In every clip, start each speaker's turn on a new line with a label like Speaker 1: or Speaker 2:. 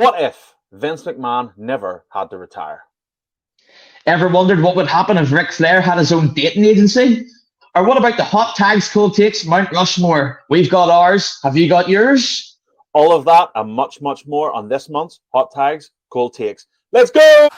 Speaker 1: What if Vince McMahon never had to retire?
Speaker 2: Ever wondered what would happen if Ric Flair had his own dating agency? Or what about the hot tags, cool takes, Mount Rushmore? We've got ours. Have you got yours?
Speaker 1: All of that and much, much more on this month's Hot Tags, Cool Takes. Let's go!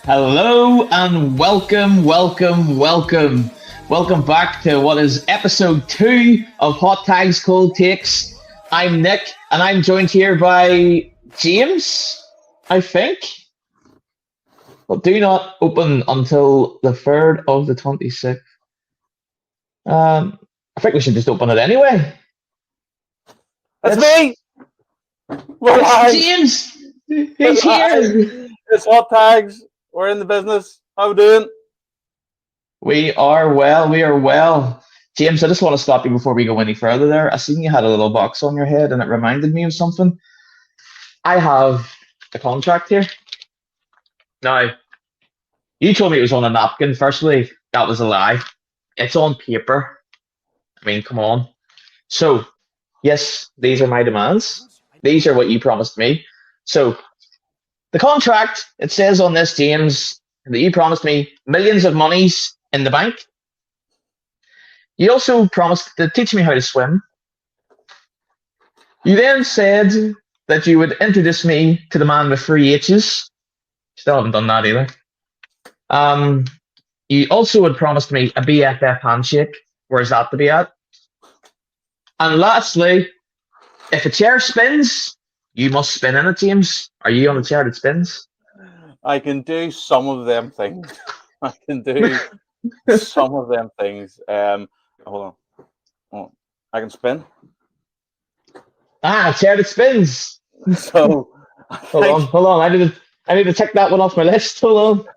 Speaker 2: Hello and welcome back to what is episode 2 of Hot Tags Cold Takes. I'm Nick and I'm joined here by James, I think. Well, do not open until the 3rd of the 26th. I think we should just open it anyway.
Speaker 1: That's me!
Speaker 2: It's James! He's here!
Speaker 1: It's Hot Tags. We're in the business. How we doing?
Speaker 2: We are well. James, I just want to stop you before we go any further there. I seen you had a little box on your head and it reminded me of something. I have the contract here. Now, you told me it was on a napkin. Firstly, that was a lie. It's on paper. I mean, come on. So, yes, these are my demands. These are what you promised me. So, the contract, it says on this, James, that you promised me millions of monies in the bank. You also promised to teach me how to swim. You then said that you would introduce me to the man with 3 H's. Still haven't done that either. You also had promised me a BFF handshake. Where's that to be at? And lastly, if a chair spins, you must spin in it, James. Are you on a chair that spins?
Speaker 1: I can do some of them things. I can do some of them things. Hold on. I can spin.
Speaker 2: A chair that spins.
Speaker 1: So
Speaker 2: hold on. I need to check that one off my list. Hold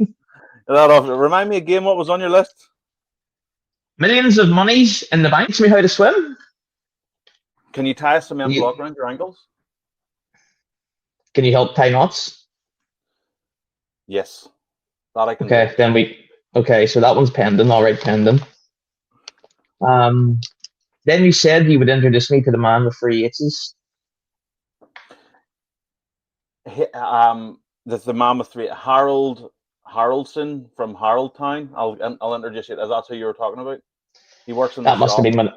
Speaker 2: on.
Speaker 1: Remind me again what was on your list.
Speaker 2: Millions of monies in the bank. Teach me how to swim.
Speaker 1: Can you tie a cement block around your ankles?
Speaker 2: Can you help tie knots?
Speaker 1: Yes. That I can
Speaker 2: do. Okay, so that one's pending. All right, pending. Then you said you would introduce me to the man with 3 H's.
Speaker 1: There's the man with 3, Haroldson from Haroldtown. I'll introduce you. Is that who you were talking about? He works in
Speaker 2: that must have been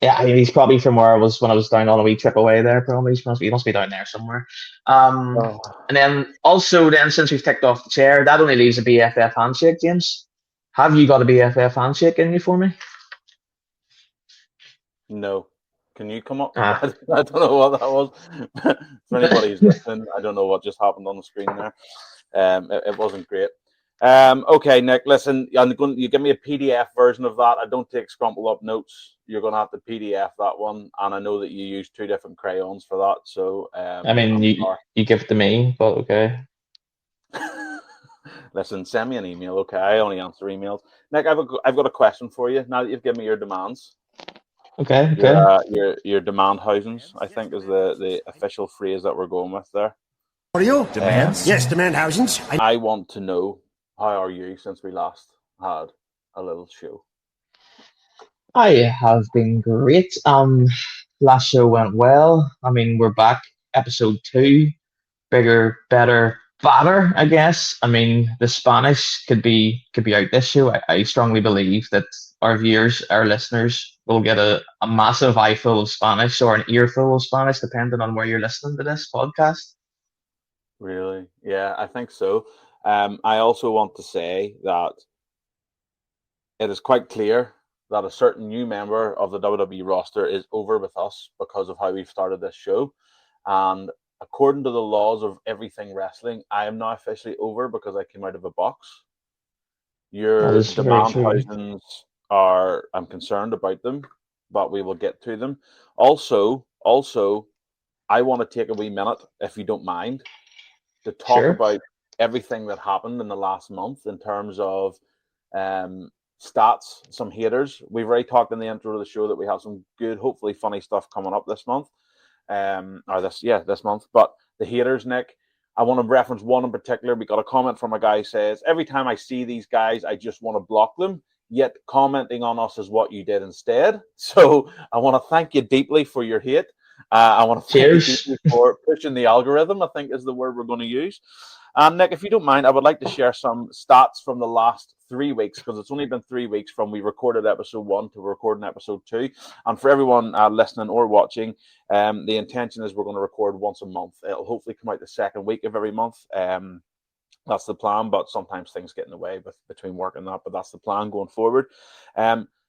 Speaker 2: yeah, he's probably from where I was when I was down on a wee trip away there. Probably he must be down there somewhere. And then also since we've ticked off the chair, that only leaves a BFF handshake. James, have you got a BFF handshake in you for me?
Speaker 1: No. Can you come up? I don't know what that was. For anybody who's listening, I don't know what just happened on the screen there. It wasn't great. Okay, Nick, listen, you give me a PDF version of that. I don't take scrumpled up notes. You're going to have to PDF that one. And I know that you use 2 different crayons for that. So,
Speaker 2: I mean, you give it to me, but okay.
Speaker 1: Listen, send me an email, okay? I only answer emails. Nick, I've got a question for you. Now that you've given me your demands.
Speaker 2: Okay.
Speaker 1: Your demand housens, I think, is the official phrase that we're going with there.
Speaker 3: What are you? Demands? Yes, demand housings.
Speaker 1: I want to know, how are you since we last had a little show?
Speaker 2: I have been great. Last show went well. I mean, we're back, episode 2. Bigger, better, badder, I guess. I mean, the Spanish could be out this show. I strongly believe that our viewers, our listeners, will get a massive eye full of Spanish or an earful of Spanish, depending on where you're listening to this podcast.
Speaker 1: Really? Yeah, I think so. I also want to say that it is quite clear that a certain new member of the WWE roster is over with us because of how we've started this show. And according to the laws of everything wrestling, I am now officially over because I came out of a box. Your demand housings are, I'm concerned about them, but we will get to them. Also, I want to take a wee minute, if you don't mind, to talk about everything that happened in the last month in terms of stats, some haters. We've already talked in the intro of the show that we have some good, hopefully funny stuff coming up this month. This month. But the haters, Nick, I want to reference one in particular. We got a comment from a guy who says, every time I see these guys, I just want to block them. Yet commenting on us is what you did instead. So I want to thank you deeply for your hate. I want to thank you deeply for pushing the algorithm, I think is the word we're going to use. And Nick, if you don't mind, I would like to share some stats from the last 3 weeks, because it's only been 3 weeks from we recorded episode 1 to recording episode 2. And for everyone listening or watching, the intention is we're going to record once a month. It'll hopefully come out the second week of every month. That's the plan, but sometimes things get in the way between work and that. But that's the plan going forward.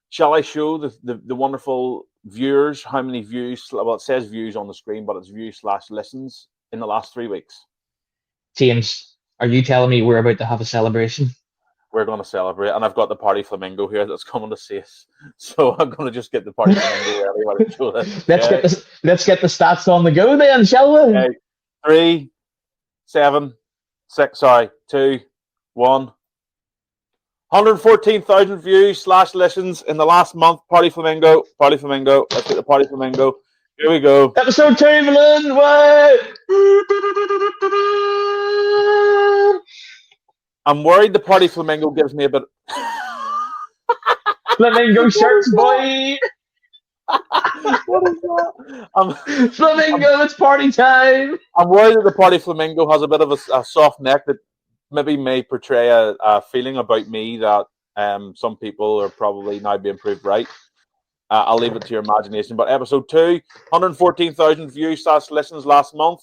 Speaker 1: Shall I show the wonderful viewers how many views? Well, it says views on the screen, but it's views/listens in the last 3 weeks.
Speaker 2: James, are you telling me we're about to have a celebration?
Speaker 1: We're going to celebrate, and I've got the Party Flamingo here that's coming to see us. So I'm going to just get the Party Flamingo ready while I show this.
Speaker 2: Let's get the stats on the go then, shall we?
Speaker 1: Okay. 3, 7, 6, 2, 1. 114,000 views/listens in the last month. Party Flamingo. Let's get the Party Flamingo. Here we go.
Speaker 2: Episode 2, Evelyn. Way!
Speaker 1: I'm worried the Party Flamingo gives me a bit.
Speaker 2: Flamingo shirts, boy.
Speaker 1: What is that?
Speaker 2: Flamingo, it's party time.
Speaker 1: I'm worried that the Party Flamingo has a bit of a soft neck that maybe may portray a feeling about me that some people are probably now being proved right. I'll leave it to your imagination. But episode 2, 114,000 views/listens last month.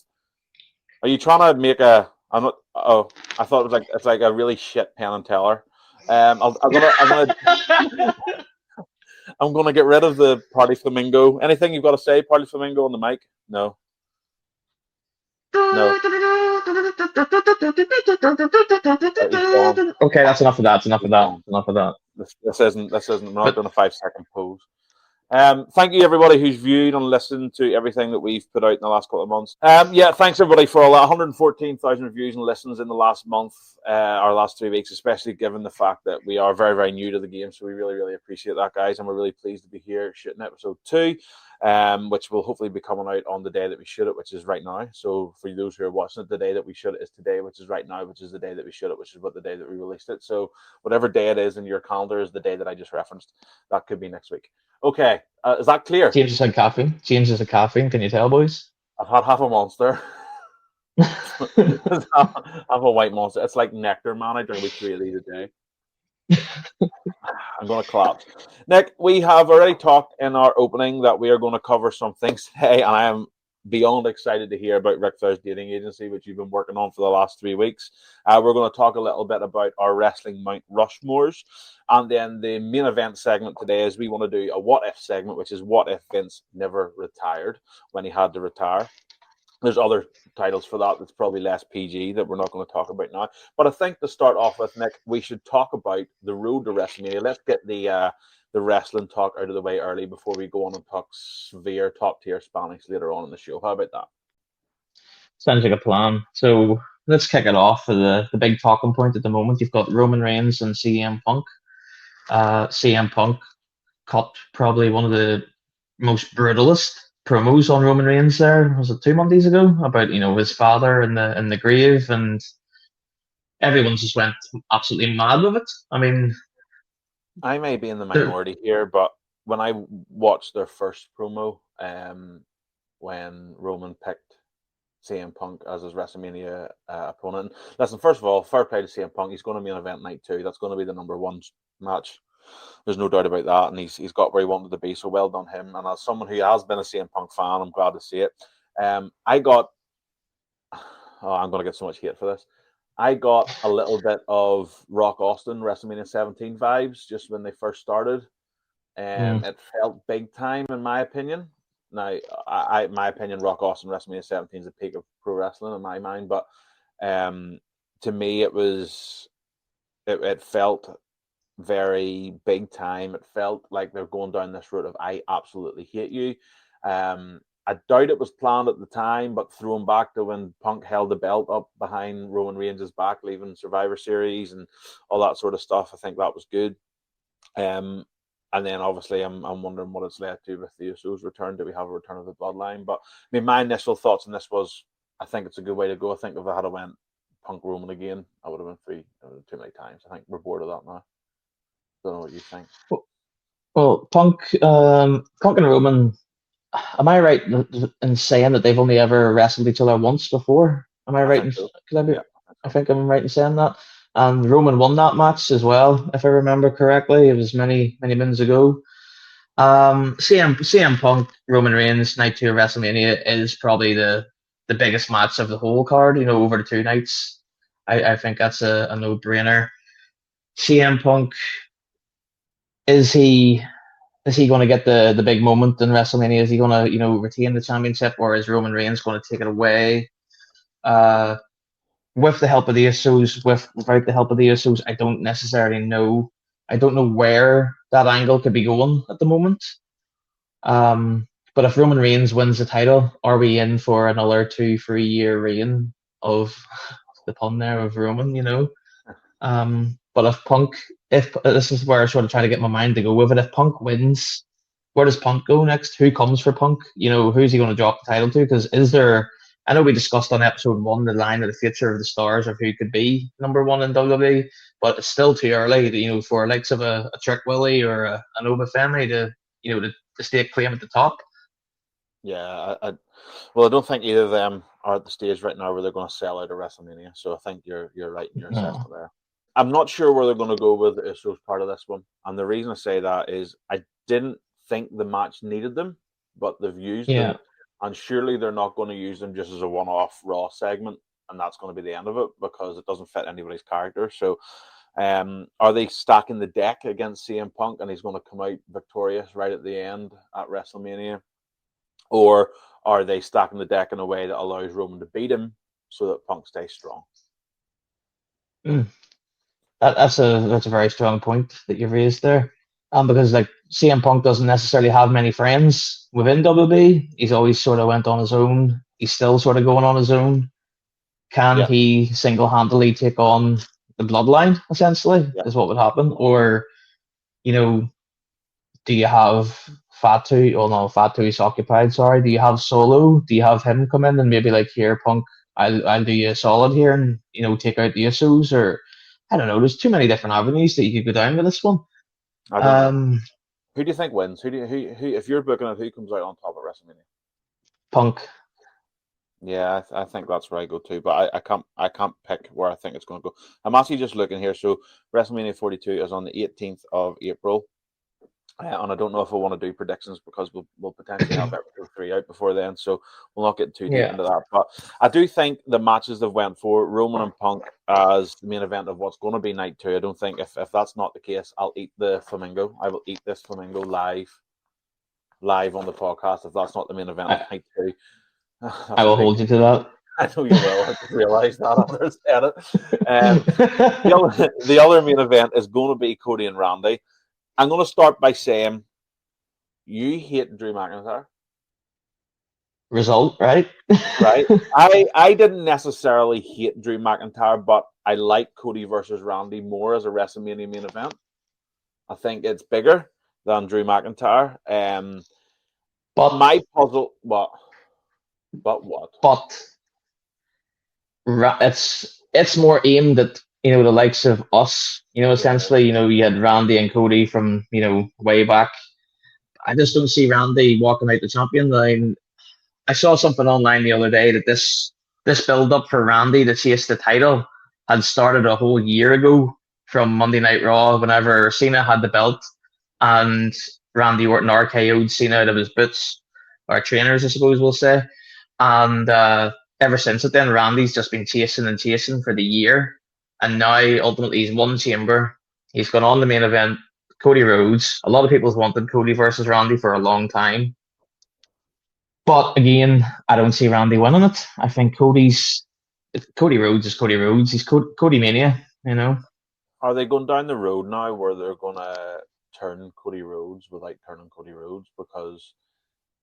Speaker 1: Are you trying to make a? I'm not. Oh, I thought it was it's like a really shit Penn and Teller. I'm gonna get rid of the Party Flamingo. Anything you've got to say, Party Flamingo, on the mic? No.
Speaker 2: Okay, that's enough of that.
Speaker 1: This isn't. We're not doing a 5-second pause. Thank you, everybody who's viewed and listened to everything that we've put out in the last couple of months. Thanks, everybody, for all that. 114,000 views and listens in the last month, our last 3 weeks, especially given the fact that we are very, very new to the game. So we really, really appreciate that, guys. And we're really pleased to be here shooting episode 2, which will hopefully be coming out on the day that we shoot it, which is right now. So for those who are watching it, the day that we shoot it is today, which is right now, which is the day that we shoot it, which is what the day that we released it. So whatever day it is in your calendar is the day that I just referenced. That could be next week. Okay, is that clear?
Speaker 2: James has had coffee. Can you tell, boys?
Speaker 1: I've had half a Monster. Half a white Monster. It's like nectar, man. I drink 3 of these a day. I'm going to collapse. Nick, we have already talked in our opening that we are going to cover some things today, and I am beyond excited to hear about Ric Flair's dating agency, which you've been working on for the last 3 weeks. We're going to talk a little bit about our Wrestling Mount Rushmores, and then the main event segment today is we want to do a what if segment, which is what if Vince never retired when he had to retire. There's other titles for that that's probably less PG that we're not going to talk about now. But I think to start off with, Nick, we should talk about the road to WrestleMania. Let's get the wrestling talk out of the way early before we go on and talk severe top-tier Spanish later on in the show. How about that?
Speaker 2: Sounds like a plan. So let's kick it off for the big talking point at the moment. You've got Roman Reigns and CM Punk. CM Punk cut probably one of the most brutalist promos on Roman Reigns there. Was it 2 Mondays ago? About, his father in the grave, and everyone just went absolutely mad with it. I mean,
Speaker 1: I may be in the minority here, but when I watched their first promo, when Roman picked CM Punk as his WrestleMania opponent. Listen, first of all, fair play to CM Punk. He's going to be an event night 2. That's going to be the number 1 match. There's no doubt about that, and he's got where he wanted to be. So well done him. And as someone who has been a CM Punk fan, I'm glad to see it. I'm going to get so much hate for this. I got a little bit of Rock Austin WrestleMania 17 vibes just when they first started. It felt big time, in my opinion. Now, my opinion, Rock Austin WrestleMania 17 is the peak of pro wrestling in my mind. But to me, it felt very big time. It felt like they're going down this route of I absolutely hate you. I doubt it was planned at the time, but throwing back to when Punk held the belt up behind Roman Reigns' back, leaving Survivor Series and all that sort of stuff, I think that was good. And then obviously I'm wondering what it's led to with the Usos return. Do we have a return of the Bloodline? But I mean, my initial thoughts on this was, I think it's a good way to go. I think if I had went Punk Roman again, I would have been free too many times. I think we're bored of that now. Don't know what you think.
Speaker 2: Well, Punk and Roman. Am I right in saying that they've only ever wrestled each other once before? Am I right?
Speaker 1: So.
Speaker 2: I think I'm right in saying that. And Roman won that match as well, if I remember correctly. It was many moons ago. CM Punk, Roman Reigns, night 2 of WrestleMania is probably the biggest match of the whole card. Over the 2 nights. I think that's a no-brainer. CM Punk, is he going to get the big moment in WrestleMania? Is he going to retain the championship, or is Roman Reigns going to take it away? With the help of the Usos, without the help of the Usos, I don't necessarily know. I don't know where that angle could be going at the moment. But if Roman Reigns wins the title, are we in for another 2-3 year reign of the pun there of Roman? But if this is where I sort of try to get my mind to go with it, if Punk wins, where does Punk go next? Who comes for Punk? Who's he going to drop the title to? Because I know we discussed on episode 1 the line of the future of the stars of who could be number 1 in WWE, but it's still too early, for likes of a Trick Willie or a Nova family to stake claim at the top.
Speaker 1: Yeah, I don't think either of them are at the stage right now where they're going to sell out of WrestleMania. So I think you're right in your assessment there. I'm not sure where they're going to go with the Usos part of this one. And the reason I say that is I didn't think the match needed them, but they've used them. And surely they're not going to use them just as a one-off Raw segment, and that's going to be the end of it because it doesn't fit anybody's character. So are they stacking the deck against CM Punk and he's going to come out victorious right at the end at WrestleMania? Or are they stacking the deck in a way that allows Roman to beat him so that Punk stays strong?
Speaker 2: That's a very strong point that you've raised there. Because CM Punk doesn't necessarily have many friends within WWE. He's always sort of went on his own. He's still sort of going on his own. Can he single-handedly take on the Bloodline, essentially, is what would happen? Or, do you have Fatu? Oh, no, Fatu is occupied, sorry. Do you have Solo? Do you have him come in and maybe here, Punk, I'll do you a solid here and, take out the Usos? Or, I don't know, there's too many different avenues that you could go down with this one.
Speaker 1: I don't know. Who do you think wins? Who if you're booking it, who comes out on top of WrestleMania?
Speaker 2: Punk.
Speaker 1: Yeah, I think that's where I go too, but I can't pick where I think it's going to go. I'm actually just looking here. So WrestleMania 42 is on the 18th of April, and I don't know if I want to do predictions because we'll potentially have episode 3 out before then, so we'll not get too deep into that. But I do think the matches they've went for Roman and Punk as the main event of what's going to be night 2. I don't think if that's not the case, I'll eat the flamingo. I will eat this flamingo live on the podcast if that's not the main event of night 2.
Speaker 2: I will hold you to that.
Speaker 1: I know you will. I just realised that after I said it. The other main event is going to be Cody and Randy. I'm going to start by saying you hate Drew McIntyre.
Speaker 2: Result, right?
Speaker 1: Right. I didn't necessarily hate Drew McIntyre, but I like Cody versus Randy more as a WrestleMania main event. I think it's bigger than Drew McIntyre. But my puzzle, what? But what?
Speaker 2: But it's more aimed at the likes of us. Essentially, you had Randy and Cody from way back. I just don't see Randy walking out the champion line. I saw something online the other day that this build up for Randy to chase the title had started a whole year ago from Monday Night Raw, whenever Cena had the belt and Randy Orton RKO'd Cena out of his boots, or trainers, I suppose we'll say. And ever since then, Randy's just been chasing and chasing for the year. And now, ultimately, he's won Chamber. He's gone on the main event, Cody Rhodes. A lot of people have wanted Cody versus Randy for a long time. But again, I don't see Randy winning it. I think Cody Rhodes is Cody Rhodes. He's Cody Mania,
Speaker 1: Are they going down the road now where they're going to turn Cody Rhodes without turning Cody Rhodes? Because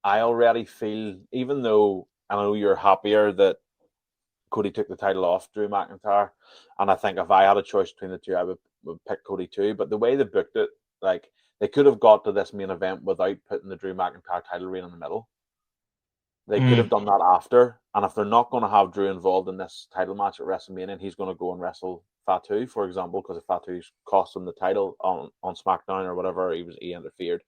Speaker 1: I already feel, even though I know you're happier that Cody took the title off Drew McIntyre, and I think if I had a choice between the two, I would pick Cody too. But the way they booked it Like, they could have got to this main event without putting the Drew McIntyre title reign in the middle. They could have done that after. And if they're not going to have Drew involved in this title match at WrestleMania, and he's going to go and wrestle Fatu, for example, because if Fatu's cost him the title on SmackDown or whatever, he interfered,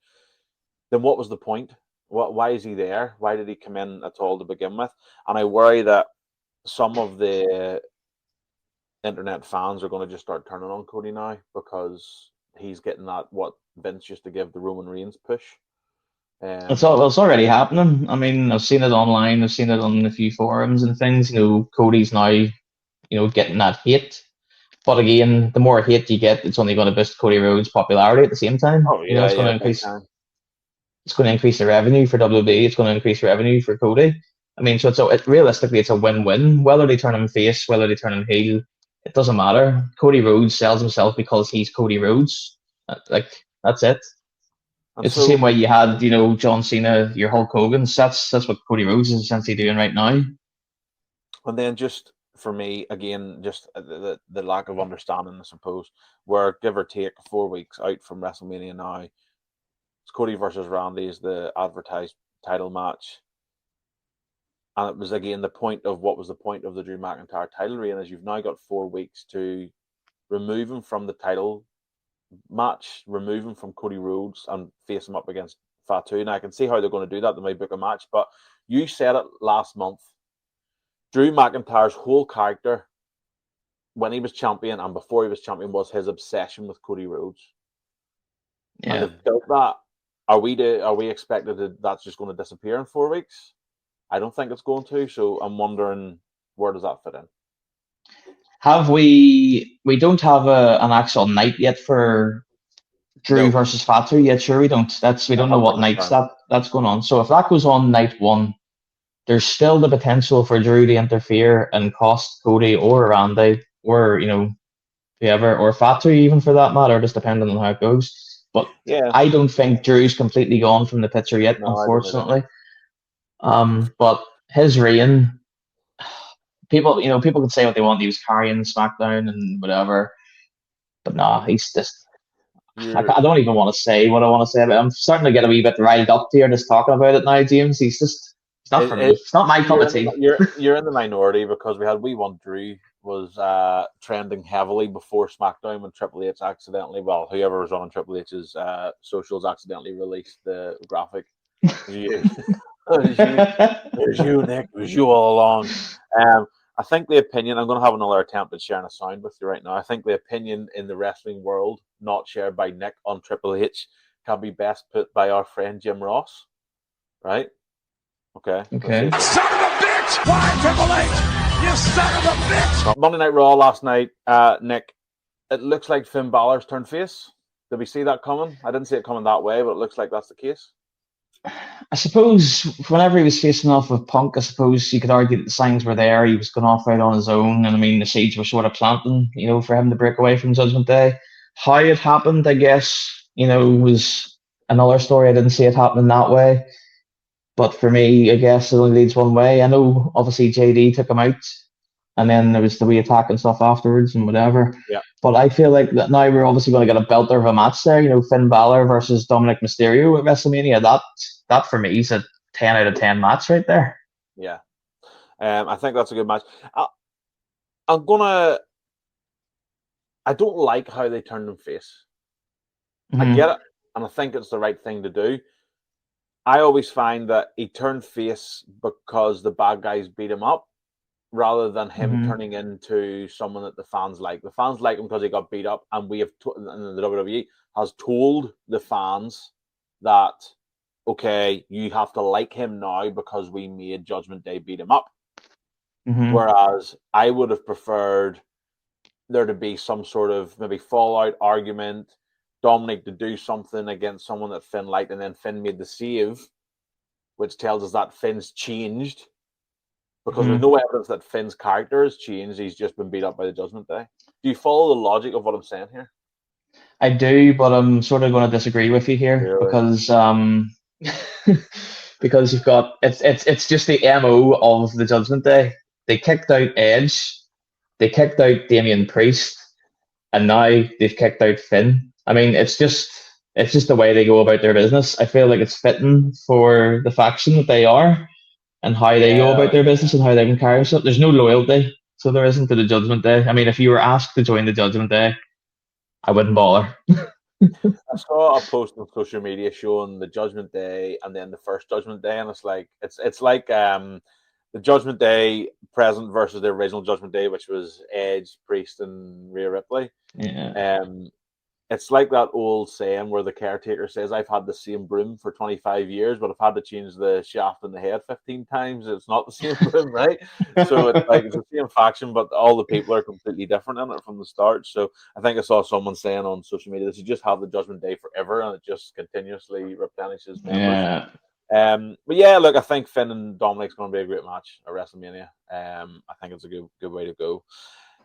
Speaker 1: then what was the point? Why is he there? Why did he come in at all to begin with? And I worry that some of the internet fans are going to just start turning on Cody now because he's getting that what Vince used to give the Roman Reigns push.
Speaker 2: It's already happening. I mean, I've seen it online. I've seen it on a few forums and things. Cody's now, getting that hate. But again, the more hate you get, it's only going to boost Cody Rhodes' popularity at the same time.
Speaker 1: Oh yeah,
Speaker 2: it's going to increase. It's going to increase the revenue for WWE. It's going to increase revenue for Cody. I mean, realistically, it's a win-win. Whether they turn him face, whether they turn him heel, it doesn't matter. Cody Rhodes sells himself because he's Cody Rhodes. That's it. It's the same way you had, John Cena, your Hulk Hogan's. That's what Cody Rhodes is essentially doing right now.
Speaker 1: And then just for me, again, just the lack of understanding, I suppose, where give or take 4 weeks out from WrestleMania now, it's Cody versus Randy is the advertised title match. And it was, again, what was the point of the Drew McIntyre title reign is you've now got 4 weeks to remove him from the title match, remove him from Cody Rhodes and face him up against Fatu. And I can see how they're going to do that. They might book a match. But you said it last month. Drew McIntyre's whole character when he was champion and before he was champion was his obsession with Cody Rhodes. Yeah. And they've built that. Are we expected that's just going to disappear in 4 weeks? I don't think it's going to. So I'm wondering, where does that fit in?
Speaker 2: Have we don't have an actual night yet for Drew versus Fatu yet? Sure, we don't. We don't know what nights that's going on. So if that goes on night one, there's still the potential for Drew to interfere and cost Cody or Randy or whoever or Fatu even for that matter, just depending on how it goes. But I don't think Drew's completely gone from the picture yet, unfortunately. But his reign. People can say what they want. He was carrying SmackDown and whatever, but nah, he's just. I don't even want to say what I want to say about him. I'm starting to get a wee bit riled up here just talking about it now, James. He's not for me. It's not my cup of tea.
Speaker 1: You're in the minority because we want Drew was trending heavily before SmackDown when Triple H whoever was on Triple H's socials accidentally released the graphic. It was you, Nick. It was you all along. I think the opinion, I'm going to have another attempt at sharing a sound with you right now. I think the opinion in the wrestling world, not shared by Nick on Triple H, can be best put by our friend Jim Ross. Right? Okay.
Speaker 3: Son of a bitch! Why, Triple H? You son of a bitch!
Speaker 1: Monday Night Raw last night, Nick, it looks like Finn Balor's turned face. Did we see that coming? I didn't see it coming that way, but it looks like that's the case.
Speaker 2: I suppose whenever he was facing off with Punk, I suppose you could argue that the signs were there. He was going off out on his own, and I mean the seeds were sort of planting, for him to break away from Judgment Day. How it happened, I guess, was another story. I didn't see it happening that way, but for me, I guess it only leads one way. I know, obviously, JD took him out, and then there was the re-attack and stuff afterwards and whatever.
Speaker 1: Yeah.
Speaker 2: But I feel like that now we're obviously going to get a belter of a match there. Finn Balor versus Dominic Mysterio at WrestleMania. That for me is a 10 out of 10 match right there.
Speaker 1: Yeah. I think that's a good match. I don't like how they turned him face. I get it, and I think it's the right thing to do. I always find that he turned face because the bad guys beat him up, rather than him turning into someone that the fans like. The fans like him because he got beat up, and and the WWE has told the fans that, okay, you have to like him now because we made Judgment Day beat him up. Whereas I would have preferred there to be some sort of maybe fallout argument, Dominic to do something against someone that Finn liked, and then Finn made the save, which tells us that Finn's changed. Because there's no evidence that Finn's character has changed. He's just been beat up by the Judgment Day. Do you follow the logic of what I'm saying here?
Speaker 2: I do, but I'm sort of going to disagree with you here because because you've got it's just the MO of the Judgment Day. They kicked out Edge, they kicked out Damian Priest, and now they've kicked out Finn. I mean, it's just It's just the way they go about their business. I feel like it's fitting for the faction that they are and how they go about
Speaker 1: Yeah,
Speaker 2: their business and how they can carry themselves. There's no loyalty, so there isn't to the Judgment Day. I mean, if you were asked to join the Judgment Day, I wouldn't bother.
Speaker 1: I saw a post on social media showing the Judgment Day and then the first Judgment Day, and it's like the Judgment Day present versus the original Judgment Day, which was Edge, Priest, and Rhea Ripley.
Speaker 2: Yeah.
Speaker 1: It's like that old saying where the caretaker says, "I've had the same broom for 25 years, but I've had to change the shaft in the head 15 times. It's not the same broom, right?" So it's like it's the same faction, but all the people are completely different in it from the start. So I think I saw someone saying on social media that you just have the Judgment Day forever, and it just continuously replenishes members.
Speaker 2: Yeah.
Speaker 1: But yeah, look, I think Finn and Dominic's going to be a great match at WrestleMania. I think it's a good way to go.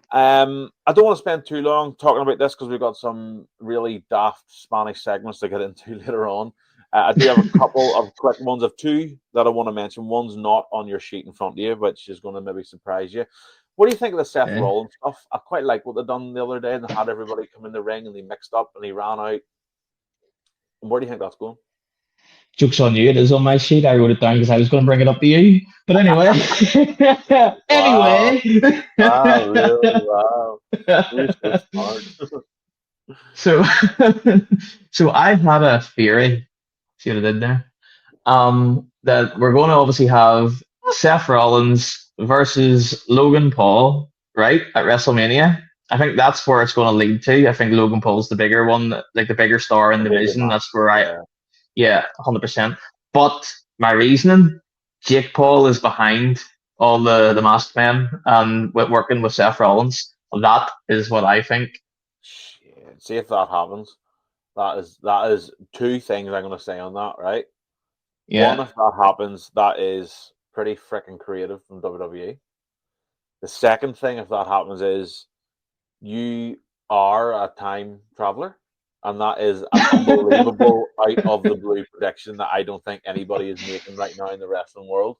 Speaker 1: I don't want to spend too long talking about this because we've got some really daft Spanish segments to get into later on. I do have a couple of quick ones of two that I want to mention. One's not on your sheet in front of you, which is going to maybe surprise you. What do you think of the Seth
Speaker 2: Okay.
Speaker 1: Rollins stuff? I quite like what they done the other day, and they had everybody come in the ring and they mixed up and he ran out. And where do you think that's going?
Speaker 2: Joke's on you. It is on my sheet. I wrote it down because I was going to bring it up to you. But anyway.
Speaker 1: Wow.
Speaker 2: Anyway.
Speaker 1: Wow, really? Wow. You're so smart.
Speaker 2: So I had a theory. See what I did there? That we're going to obviously have Seth Rollins versus Logan Paul, right, at WrestleMania. I think that's where it's going to lead to. I think Logan Paul's the bigger one, like the bigger star in the division. That's where yeah, 100%. But my reasoning, Jake Paul is behind all the masked men and working with Seth Rollins. That is what I think.
Speaker 1: Shit. See if that happens. That is two things I'm going to say on that, right?
Speaker 2: Yeah.
Speaker 1: One, if that happens, that is pretty freaking creative from WWE. The second thing, if that happens, is you are a time traveler. And that is an unbelievable out of the blue prediction that I don't think anybody is making right now in the wrestling world.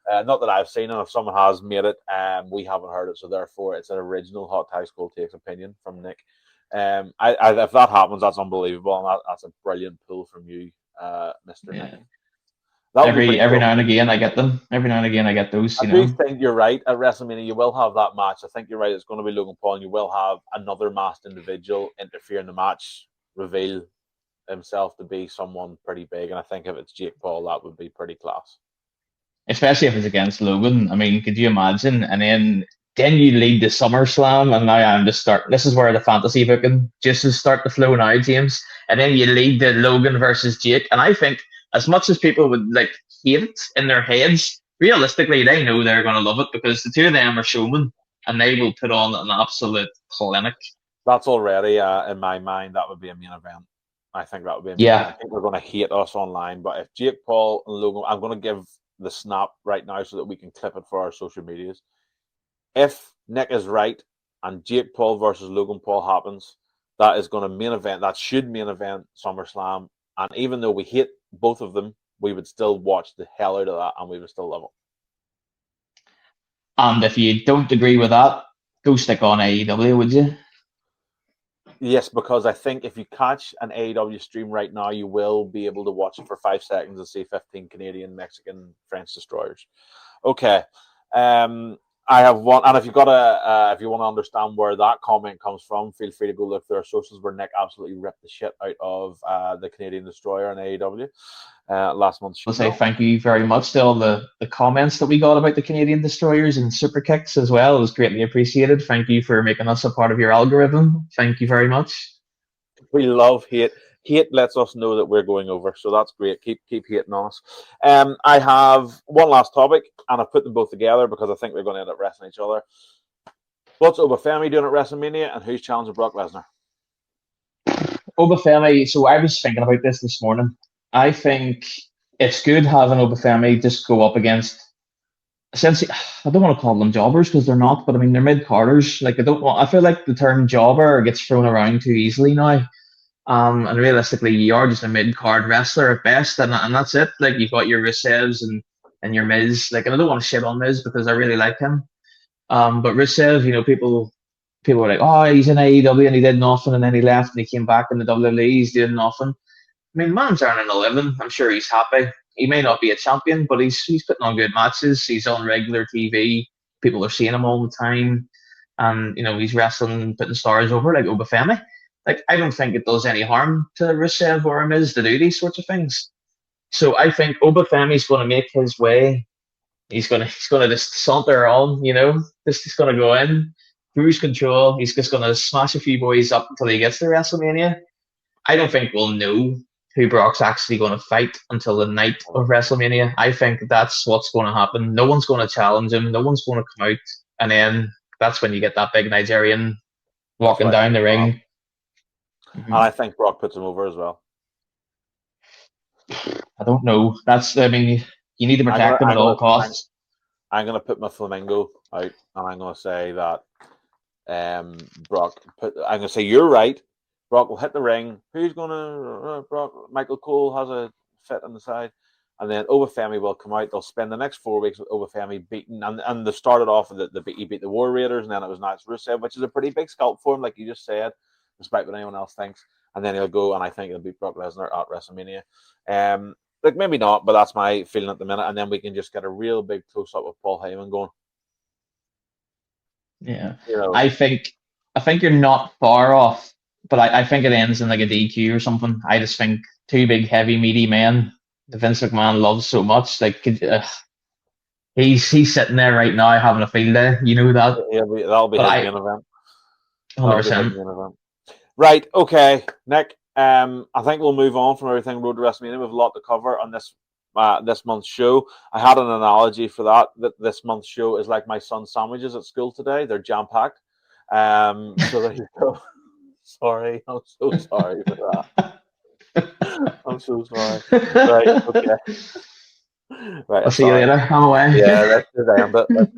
Speaker 1: Not that I've seen it. If someone has made it, we haven't heard it. So therefore, it's an original Hot Tie School Takes opinion from Nick. If that happens, that's unbelievable, and that's a brilliant pull from you, Mr. Nick.
Speaker 2: Every now and again, I get them. Every now and again, I get those.
Speaker 1: I do think you're right. At WrestleMania, you will have that match. I think you're right. It's going to be Logan Paul, and you will have another masked individual interfere in the match, reveal himself to be someone pretty big. And I think if it's Jake Paul, that would be pretty class.
Speaker 2: Especially if it's against Logan. I mean, could you imagine? And then you lead the SummerSlam, and now I'm just starting. This is where the fantasy booking just is start to flow now, James. And then you lead the Logan versus Jake. And I think as much as people would like hate it in their heads, realistically, they know they're going to love it because the two of them are showmen, and they will put on an absolute clinic.
Speaker 1: That's already, in my mind, that would be a main event. I think that would be a main event. I think they're going to hate us online. But if Jake Paul and Logan, I'm going to give the snap right now so that we can clip it for our social medias. If Nick is right and Jake Paul versus Logan Paul happens, that is going to main event. That should main event SummerSlam. And even though we hate both of them, we would still watch the hell out of that and we would still love it.
Speaker 2: And if you don't agree with that, go stick on AEW, would you?
Speaker 1: Yes, because I think if you catch an AEW stream right now, you will be able to watch it for 5 seconds and see 15 Canadian, Mexican, French destroyers. Okay. I have one, and if you want to understand where that comment comes from, feel free to go look through our socials where Nick absolutely ripped the shit out of the Canadian Destroyer in AEW last month.
Speaker 2: I'll say thank you very much to all the comments that we got about the Canadian Destroyers and Super Kicks as well. It was greatly appreciated. Thank you for making us a part of your algorithm. Thank you very much.
Speaker 1: We love hate. Hate lets us know that we're going over, so that's great. Keep hating on us. I have one last topic, and I've put them both together because I think they're going to end up wrestling each other. What's Obafemi doing at WrestleMania, and who's challenging Brock Lesnar?
Speaker 2: Obafemi, so I was thinking about this morning. I think it's good having Obafemi just go up against, essentially, I don't want to call them jobbers because they're not, but I mean, they're mid-carders. Like, I feel like the term jobber gets thrown around too easily now. And realistically, you are just a mid-card wrestler at best, and that's it. Like, you've got your Rusevs and your Miz. Like, and I don't want to shit on Miz because I really like him. But Rusev, you know, people are like, oh, he's in AEW and he did nothing, and then he left and he came back in the WWE, he's doing nothing. mean, man's earning a living. I'm sure he's happy. He may not be a champion, but he's putting on good matches. He's on regular TV. People are seeing him all the time, and he's wrestling, putting stars over like Obafemi. Like, I don't think it does any harm to Rusev or Miz to do these sorts of things. So I think Obafemi's going to make his way. He's gonna just saunter on, Just gonna go in, cruise control. He's just gonna smash a few boys up until he gets to WrestleMania. I don't think we'll know who Brock's actually going to fight until the night of WrestleMania. I think that's what's going to happen. No one's going to challenge him. No one's going to come out, and then that's when you get that big Nigerian walking down the ring.
Speaker 1: And I think Brock puts him over as well.
Speaker 2: I don't know. You need to protect him at all costs.
Speaker 1: I'm going to put my flamingo out, and I'm going to say that Brock. I'm going to say you're right. Brock will hit the ring. Who's going to Brock? Michael Cole has a fit on the side, and then Obafemi will come out. They'll spend the next 4 weeks with Obafemi beaten, and they started off with he beat the War Raiders, and then it was Nats Rusev, which is a pretty big scalp for him, like you just said, despite what anyone else thinks. And then he'll go, and I think he'll beat Brock Lesnar at WrestleMania. Like maybe not, but that's my feeling at the minute. And then we can just get a real big close up with Paul Heyman going.
Speaker 2: Yeah, I think you're not far off, but I think it ends in like a DQ or something. I just think two big, heavy, meaty men that Vince McMahon loves so much. Like he's sitting there right now having a field day. You know that.
Speaker 1: Yeah, that'll be his main event.
Speaker 2: 100%.
Speaker 1: Right. Okay, Nick. I think we'll move on from everything Road to WrestleMania. We have a lot to cover on this month's show. I had an analogy for that this month's show is like my son's sandwiches at school today. They're jam-packed. So there you go. Sorry. I'm so sorry for that. I'm so sorry. Right. Okay. Right.
Speaker 2: I'll see you later. I'm away.
Speaker 1: Yeah, let's do that. Let's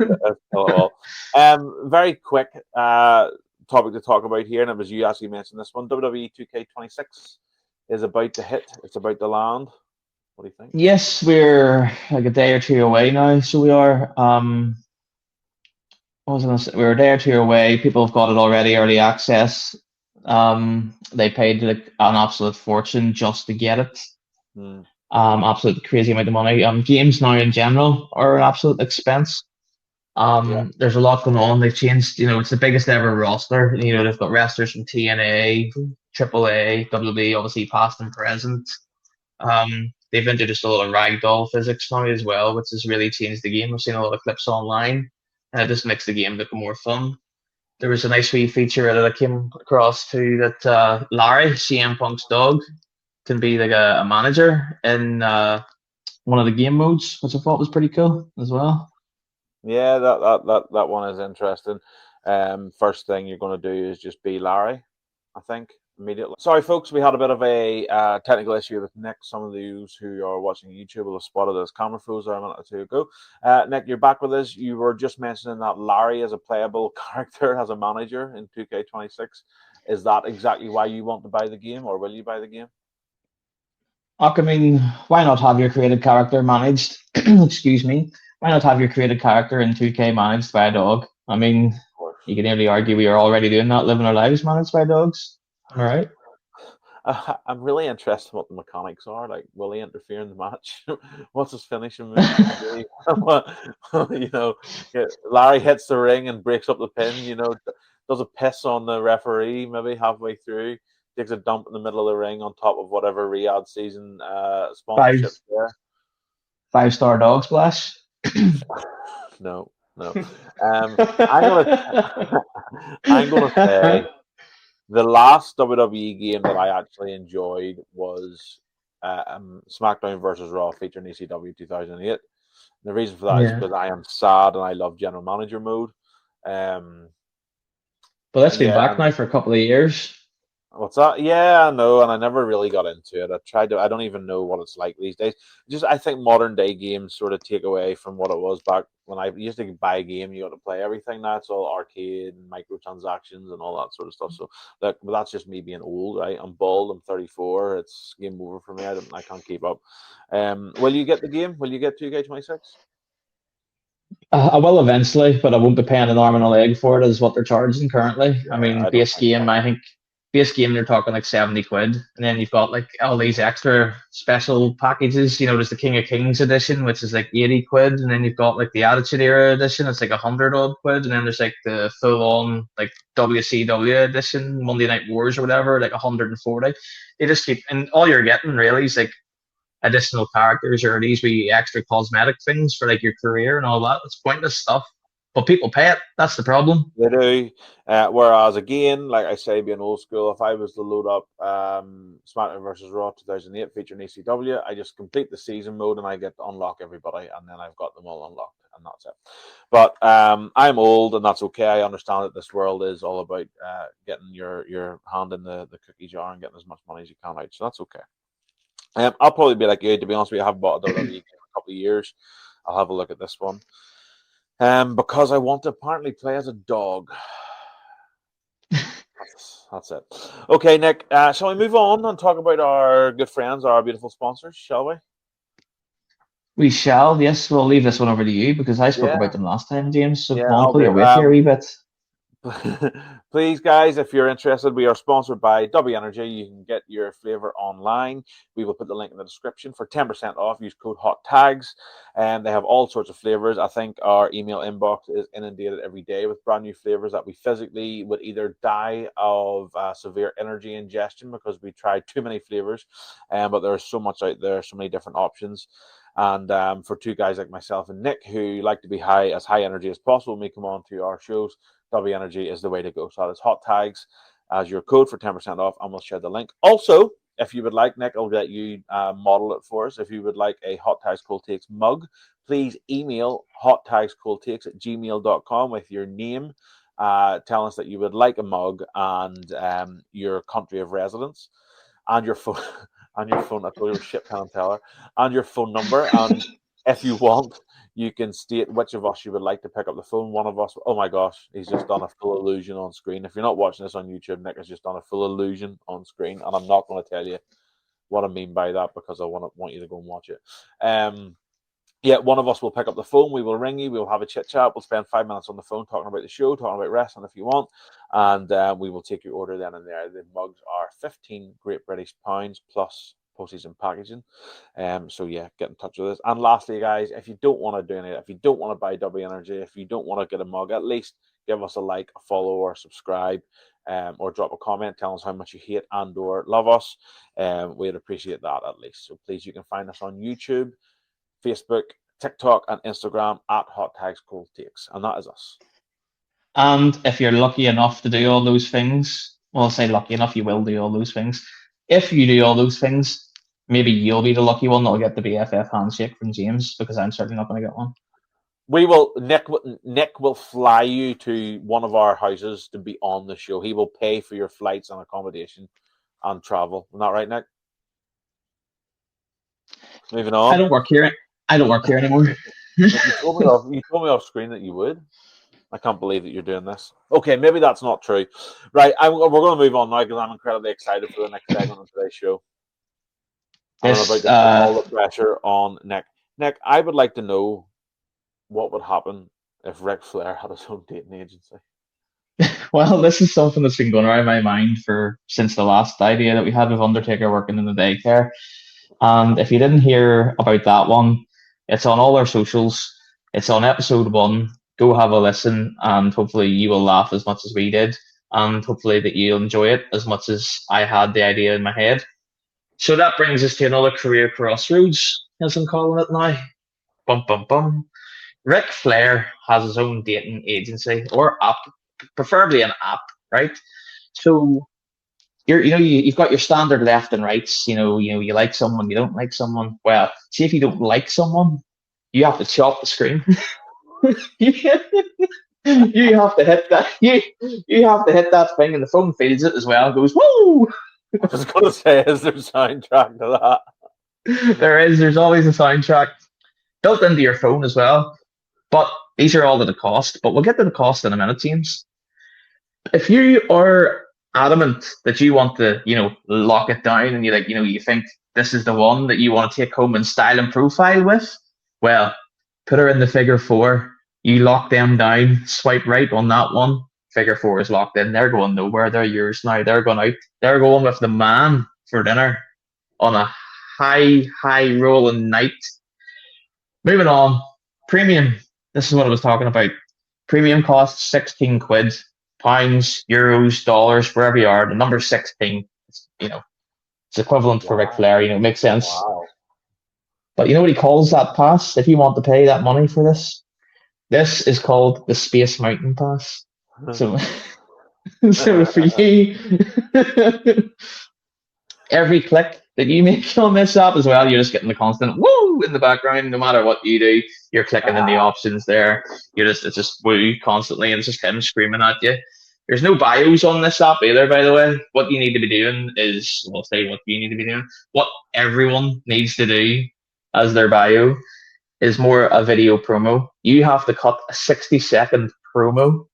Speaker 1: kill it all. Very quick topic to talk about here, and it was you actually mentioned this one. WWE 2K26 is about to hit. It's about to land. What do you think?
Speaker 2: Yes, we're like a day or two away now. So we are. What was I going to say? We're a day or two away. People have got it already, early access. They paid like an absolute fortune just to get it. Absolute crazy amount of money. Games now in general are an absolute expense. There's a lot going on. They've changed, it's the biggest ever roster. They've got wrestlers from TNA, AAA, WWE, obviously past and present. They've introduced a lot of ragdoll physics now as well, which has really changed the game. I've seen a lot of clips online, and it just makes the game look more fun. There was a nice wee feature that I came across too, that Larry, CM Punk's dog, can be like a manager in one of the game modes, which I thought was pretty cool as well.
Speaker 1: Yeah, that one is interesting. First thing you're going to do is just be Larry, I think, immediately. Sorry, folks, we had a bit of a technical issue with Nick. Some of those who are watching YouTube will have spotted his camera froze there a minute or two ago. Nick, you're back with us. You were just mentioning that Larry is a playable character as a manager in 2K26. Is that exactly why you want to buy the game, or will you buy the game?
Speaker 2: I mean, why not have your created character managed? Excuse me. Why not have your created character in 2K managed by a dog? I mean, you can nearly argue we are already doing that, living our lives managed by dogs. All right.
Speaker 1: I'm really interested in what the mechanics are. Like, will he interfere in the match? What's his finishing move? Larry hits the ring and breaks up the pin. Does a piss on the referee maybe halfway through. Takes a dump in the middle of the ring on top of whatever Riyadh season sponsorship there.
Speaker 2: 5-star dog splash.
Speaker 1: No. I'm gonna say the last WWE game that I actually enjoyed was SmackDown versus Raw featuring ECW 2008. The reason for that is because I am sad and I love General Manager mode.
Speaker 2: But that's been back now for a couple of years.
Speaker 1: What's that? Yeah, I know, and I never really got into it. I don't even know what it's like these days. I think modern day games sort of take away from what it was back when I used to buy a game. You got to play everything now. It's all arcade and microtransactions and all that sort of stuff. So but that's just me being old, right? I'm bald. I'm 34. It's game over for me. I can't keep up. Will you get the game? Will you get 2K26?
Speaker 2: I will eventually, but I won't be paying an arm and a leg for it, is what they're charging currently. I mean, base game, I think base game, you're talking like 70 quid, and then you've got like all these extra special packages. There's the King of Kings edition, which is like 80 quid, and then you've got like the Attitude Era edition, it's like 100 odd quid, and then there's like the full on like WCW edition, Monday Night Wars or whatever, like 140. They just keep, and all you're getting really is like additional characters or these wee extra cosmetic things for like your career and all that. It's pointless stuff. But people pay it. That's the problem.
Speaker 1: They do. Whereas, again, like I say, being old school, if I was to load up SmackDown vs. Raw 2008 featuring ECW, I just complete the season mode and I get to unlock everybody, and then I've got them all unlocked, and that's it. But I'm old, and that's okay. I understand that this world is all about getting your hand in the cookie jar and getting as much money as you can out, so that's okay. I'll probably be like you, to be honest with you. I haven't bought a WWE game in a couple of years. I'll have a look at this one. Because I want to apparently play as a dog. That's it. Okay, Nick, shall we move on and talk about our good friends, our beautiful sponsors, shall we?
Speaker 2: We shall, yes. We'll leave this one over to you because I spoke about them last time, James. So come on, pull your weight here a wee bit.
Speaker 1: Please, guys, if you're interested, we are sponsored by W Energy. You can get your flavor online. We will put the link in the description for 10% off. Use code HOTTAGS, and they have all sorts of flavors. I think our email inbox is inundated every day with brand new flavors that we physically would either die of severe energy ingestion because we tried too many flavors, but there's so much out there, so many different options. And for two guys like myself and Nick who like to be as high energy as possible when we come on to our shows, W Energy is the way to go. So that is hot tags as your code for 10% off, and we'll share the link. Also, if you would like, Nick, I'll let you model it for us. If you would like a Hot Tags Cold Takes mug, please email hottagscoldtakes@gmail.com with your name, telling us that you would like a mug and your country of residence and your phone. And your phone, I told you, shit pen and teller, and your phone number. And if you want, you can state which of us you would like to pick up the phone. One of us, oh my gosh, he's just done a full illusion on screen. If you're not watching this on YouTube, Nick has just done a full illusion on screen, and I'm not going to tell you what I mean by that because I want you to go and watch it. Yeah, one of us will pick up the phone. We will ring you. We will have a chit chat. We'll spend 5 minutes on the phone talking about the show, talking about wrestling if you want, and we will take your order then and there. The mugs are 15 Great British pounds plus postage and packaging. So yeah, get in touch with us. And lastly, guys, if you don't want to do any, if you don't want to buy W Energy, if you don't want to get a mug, at least give us a like, a follow, or subscribe, or drop a comment telling us how much you hate and or love us. We'd appreciate that at least. So please, you can find us on YouTube, Facebook, TikTok, and Instagram at Hot Tags Cold Takes, and that is us.
Speaker 2: And if you're lucky enough to do all those things, well, I'll say lucky enough, you will do all those things. If you do all those things, maybe you'll be the lucky one that'll get the BFF handshake from James, because I'm certainly not going to get one.
Speaker 1: We will. Nick will fly you to one of our houses to be on the show. He will pay for your flights and accommodation and travel. Isn't that right, Nick? Moving on.
Speaker 2: I don't work here anymore.
Speaker 1: You told me off screen that you would. I can't believe that you're doing this. Okay, maybe that's not true. Right, we're going to move on now because I'm incredibly excited for the next segment of today's show.
Speaker 2: Yes,
Speaker 1: I'm about to put all the pressure on Nick. Nick, I would like to know what would happen if Ric Flair had his own dating agency.
Speaker 2: Well, this is something that's been going around my mind since the last idea that we had with Undertaker working in the daycare. And if you didn't hear about that one, it's on all our socials. It's on episode 1. Go have a listen, and hopefully you will laugh as much as we did, and hopefully that you'll enjoy it as much as I had the idea in my head. So that brings us to another career crossroads, as I'm calling it now. Bum, bum, bum. Ric Flair has his own dating agency or app, preferably an app, right? So you've got your standard left and rights. You like someone, you don't like someone. Well, see, if you don't like someone, you have to chop the screen. you have to hit that. You have to hit that thing, and the phone feels it as well. It goes woo.
Speaker 1: I was going to say, is there a soundtrack to
Speaker 2: that? There is. There's always a soundtrack built into your phone as well. But these are all at a cost. But we'll get to the cost in a minute, James. If you are adamant that you want to, lock it down, and you think this is the one that you want to take home and style and profile with, well, put her in the figure 4. You lock them down. Swipe right on that one. figure four is locked in. They're going nowhere. They're yours now. They're going out. They're going with the man for dinner on a high rolling night. Moving on. Premium. This is what I was talking about. Premium costs 16 quid, pounds, euros, dollars, wherever you are. The number 16. It's equivalent for Ric Flair. It makes sense.
Speaker 1: Wow.
Speaker 2: But you know what he calls that pass? If you want to pay that money for this is called the Space Mountain Pass. So, so for you, every click that you make on this app as well, you're just getting the constant woo in the background. No matter what you do, you're clicking in the options there. It's just woo constantly, and it's just him screaming at you. There's no bios on this app either, by the way. What you need to be doing is, well, say what you need to be doing. What everyone needs to do as their bio is more a video promo. You have to cut a 60-second promo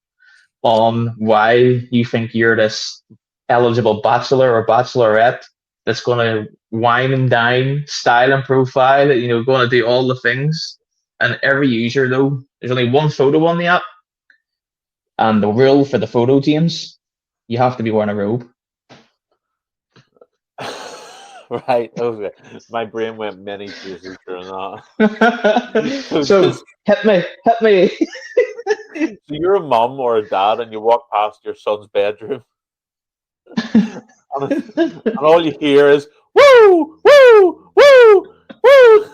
Speaker 2: on why you think you're this eligible bachelor or bachelorette that's going to wine and dine, style and profile, going to do all the things. And every user, though, there's only one photo on the app. And the rule for the photo, James, you have to be wearing a robe.
Speaker 1: Right, okay. My brain went many places during that.
Speaker 2: So, hit me.
Speaker 1: So you're a mum or a dad and you walk past your son's bedroom and all you hear is, woo, woo, woo, woo.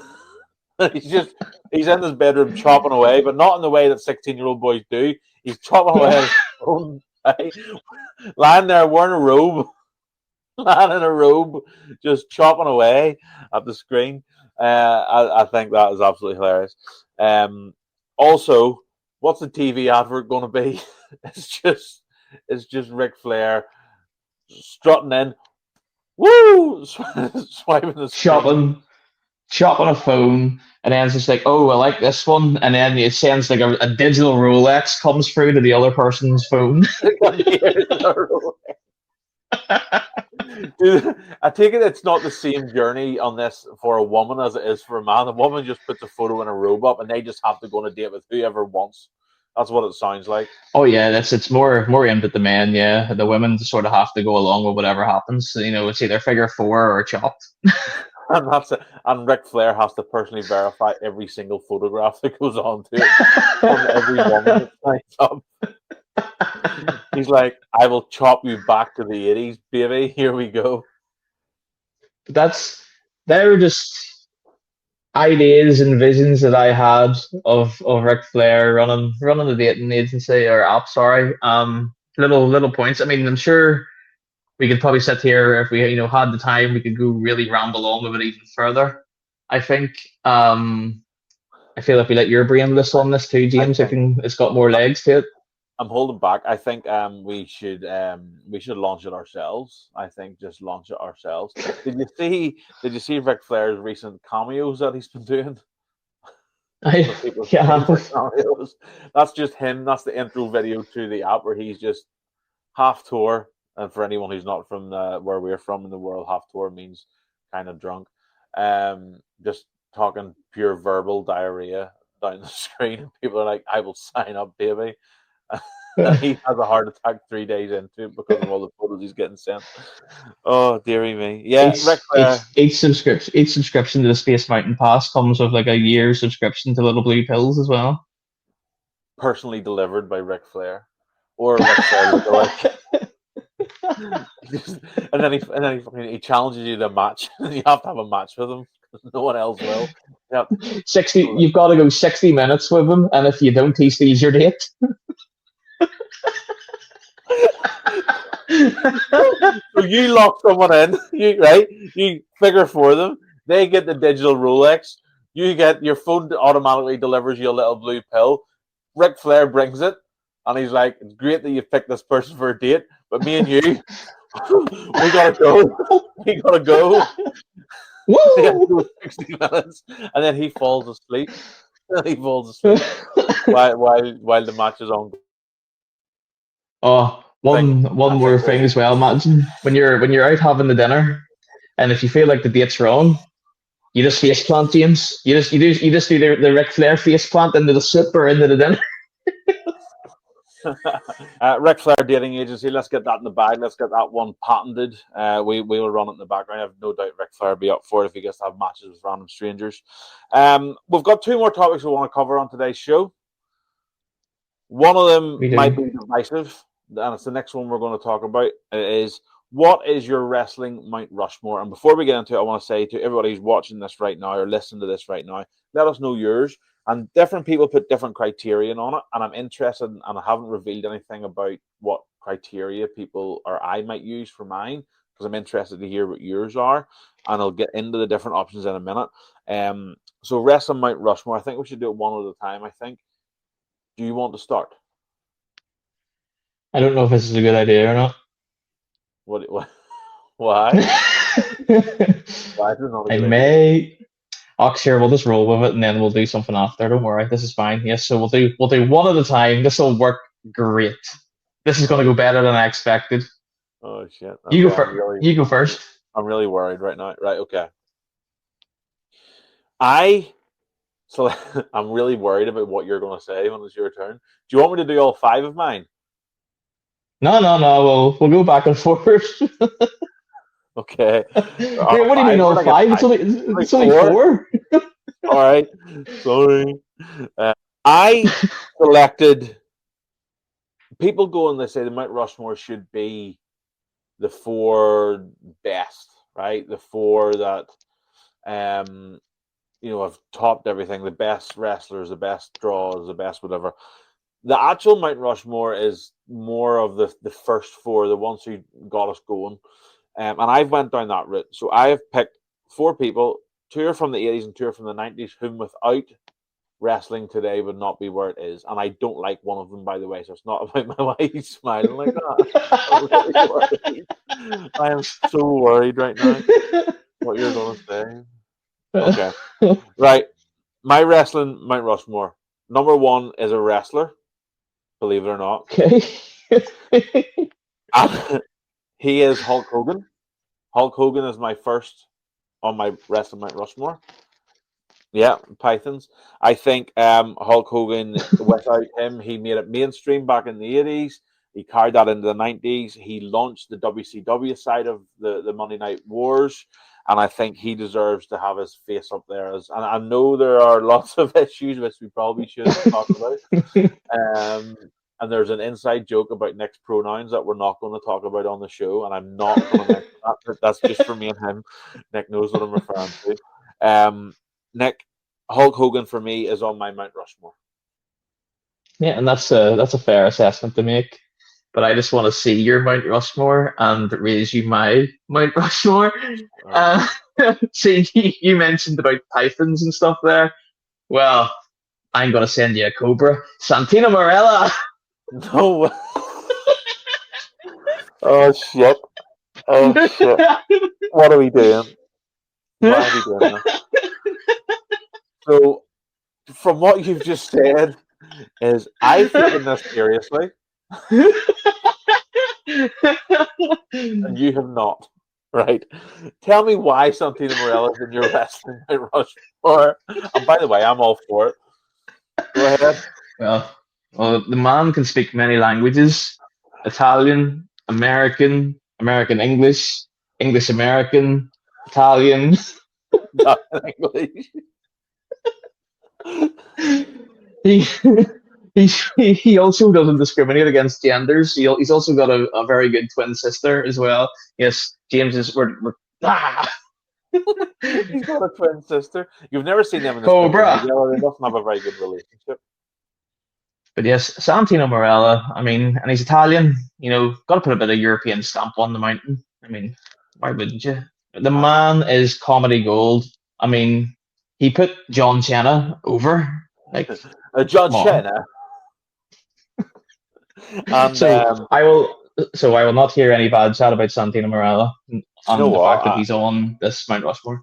Speaker 1: He's in his bedroom chopping away, but not in the way that 16-year-old boys do. He's chopping away his phone, right? Lying there wearing a robe. Man in a robe, just chopping away at the screen. I think that is absolutely hilarious. Also, what's the TV advert going to be? It's just Ric Flair strutting in, woo, swiping the screen.
Speaker 2: chopping a phone, and then it's just like, oh, I like this one, and then it sends like a digital Rolex comes through to the other person's phone.
Speaker 1: Dude, I take it it's not the same journey on this for a woman as it is for a man. The woman just puts a photo in a robe up and they just have to go on a date with whoever wants. That's what it sounds like. Oh
Speaker 2: yeah, it's more aimed at the men. Yeah, the women sort of have to go along with whatever happens. It's either figure four or chopped.
Speaker 1: And that's it. And Ric Flair has to personally verify every single photograph that goes on to it from every woman that signs up. He's like, I will chop you back to the 80s, baby. Here we go.
Speaker 2: They're just ideas and visions that I had of Ric Flair running the dating agency or app. Sorry, little points. I mean, I'm sure we could probably sit here if we had the time. We could go really ramble on with it even further. I think. I feel if we let your brain loose on this too, James, it's got more legs to it.
Speaker 1: I'm holding back. I think we should launch it ourselves. I think just launch it ourselves. Did you see Ric Flair's recent cameos that he's been doing?
Speaker 2: Yeah.
Speaker 1: That's just him. That's the intro video to the app where he's just half tour. And for anyone who's not from where we're from in the world, half tour means kind of drunk. Just talking pure verbal diarrhea down the screen. People are like, I will sign up, baby. He has a heart attack 3 days into it because of all the photos he's getting sent. Oh, dearie me. Yeah,
Speaker 2: each subscription to the Space Mountain Pass comes with like a year subscription to Little Blue Pills as well.
Speaker 1: Personally delivered by Ric Flair. Or Ric Flair lookalike. and then he challenges you to a match. You have to have a match with him because no one else will. Yep.
Speaker 2: 60. You've got to go 60 minutes with him, and if you don't, he steals your date.
Speaker 1: So you lock someone in, you figure for them. They get the digital Rolex. You get your phone automatically delivers you a little blue pill. Ric Flair brings it, and he's like, "It's great that you picked this person for a date, but me and you, we gotta go. We gotta go."
Speaker 2: Woo!
Speaker 1: 60 minutes, and then he falls asleep. While the match is on.
Speaker 2: Oh, one more thing as well. Imagine when you're out having the dinner, and if you feel like the date's wrong, you just face plant, James. You just do the Ric Flair face plant into the soup or into the dinner.
Speaker 1: Ric Flair dating agency. Let's get that in the bag. Let's get that one patented. We will run it in the background. I have no doubt Ric Flair will be up for it if he gets to have matches with random strangers. We've got 2 more topics we want to cover on today's show. One of them might be divisive, and it's the next one we're going to talk about. It is, what is your wrestling Mount Rushmore? And before we get into it, I want to say to everybody who's watching this right now or listening to this right now, let us know yours. And different people put different criteria on it, and I'm interested, and I haven't revealed anything about what criteria people or I might use for mine, because I'm interested to hear what yours are, and I'll get into the different options in a minute. So wrestling Mount Rushmore, I think we should do it one at a time, I think. Do you want to start?
Speaker 2: I don't know if this is a good idea or not.
Speaker 1: What why? Why is it not a good idea?
Speaker 2: Oh, sure, we'll just roll with it, and then we'll do something after. Don't worry, this is fine. Yes, so we'll do one at a time. This will work great. This is going to go better than I expected.
Speaker 1: Oh shit!
Speaker 2: Okay, you go first.
Speaker 1: I'm really worried right now. Right, okay. So I'm really worried about what you're going to say when it's your turn. Do you want me to do all 5 of mine?
Speaker 2: No. We'll go back and forth.
Speaker 1: Okay.
Speaker 2: Wait, what do you mean all 5? It's only 4.
Speaker 1: All right. Sorry. I selected. People go and they say the Mount Rushmore should be the 4 best, right? The 4 that have topped everything. The best wrestlers, the best draws, the best whatever. The actual Mount Rushmore is more of the first 4, the ones who got us going. And I've went down that route. So I have picked 4 people. 2 are from the 80s and 2 are from the 90s, whom without wrestling today would not be where it is. And I don't like one of them, by the way. So it's not about my wife smiling like that. Really, I am so worried right now what you're going to say. Okay. Right. My wrestling Mount Rushmore. Number 1 is a wrestler, believe it or not.
Speaker 2: Okay.
Speaker 1: He is Hulk Hogan. Hulk Hogan is my first on my wrestling Mount Rushmore. Yeah, Pythons. I think Hulk Hogan, without him, he made it mainstream back in the 80s. He carried that into the 90s. He launched the WCW side of the Monday Night Wars. And I think he deserves to have his face up there. And I know there are lots of issues which we probably shouldn't talk about. And there's an inside joke about Nick's pronouns that we're not going to talk about on the show. And I'm not going to mention that. That's just for me and him. Nick knows what I'm referring to. Nick, Hulk Hogan for me is on my Mount Rushmore.
Speaker 2: Yeah, and that's a fair assessment to make. But I just want to see your Mount Rushmore and raise you my Mount Rushmore. See, you mentioned about pythons and stuff there. Well, I'm going to send you a cobra. Santino Marella!
Speaker 1: No. Oh, shit. Oh, shit. What are we doing? Why are we doing that? So, from what you've just said, is I've taken this seriously. And you have not, right? Tell me why Santino Marella is in your wrestling Mount Rushmore. And by the way, I'm all for it. Go ahead.
Speaker 2: Well, the man can speak many languages: Italian, American, American English, English American, Italian.
Speaker 1: Not English.
Speaker 2: He also doesn't discriminate against genders. He's also got a very good twin sister as well. Yes, James is. We're
Speaker 1: He's got a twin sister. You've never seen them in this
Speaker 2: Cobra.
Speaker 1: They must have a very good relationship.
Speaker 2: But yes, Santino Marella. I mean, and he's Italian. Got to put a bit of European stamp on the mountain. I mean, why wouldn't you? The man is comedy gold. I mean, he put John Cena over. Like
Speaker 1: John Cena. And,
Speaker 2: I will not hear any bad chat about Santino Marella on the fact that he's on this Mount Rushmore.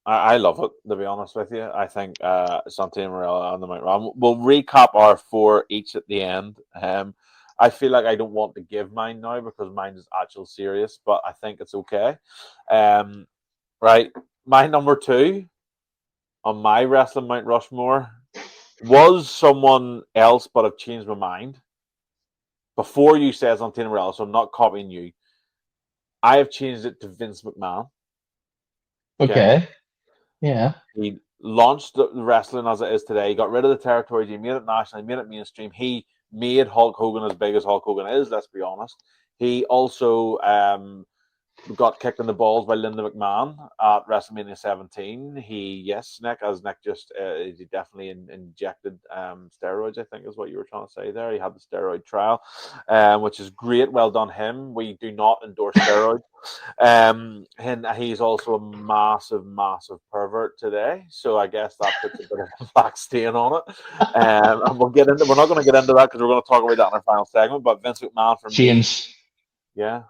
Speaker 1: I love it, to be honest with you. I think Santino Marella on the Mount Rushmore. We'll recap our 4 each at the end. I feel like I don't want to give mine now because mine is actual serious, but I think it's okay. Right, my number 2 on my wrestling Mount Rushmore was someone else, but I've changed my mind. before you say Santino Marella, so I'm not copying you. I have changed it to Vince McMahon.
Speaker 2: Okay. Yeah.
Speaker 1: He launched the wrestling as it is today. He got rid of the territories. He made it national. He made it mainstream. He made Hulk Hogan as big as Hulk Hogan is. Let's be honest. He also got kicked in the balls by Linda McMahon at WrestleMania 17. Nick just he definitely injected steroids, I think is what you were trying to say there. He had the steroid trial, which is great. Well done him. We do not endorse steroids. And he's also a massive pervert today. So I guess that puts a bit of a black stain on it. And we're not going to get into that because we're going to talk about that in our final segment. But Vince McMahon for
Speaker 2: James.
Speaker 1: me. Yeah.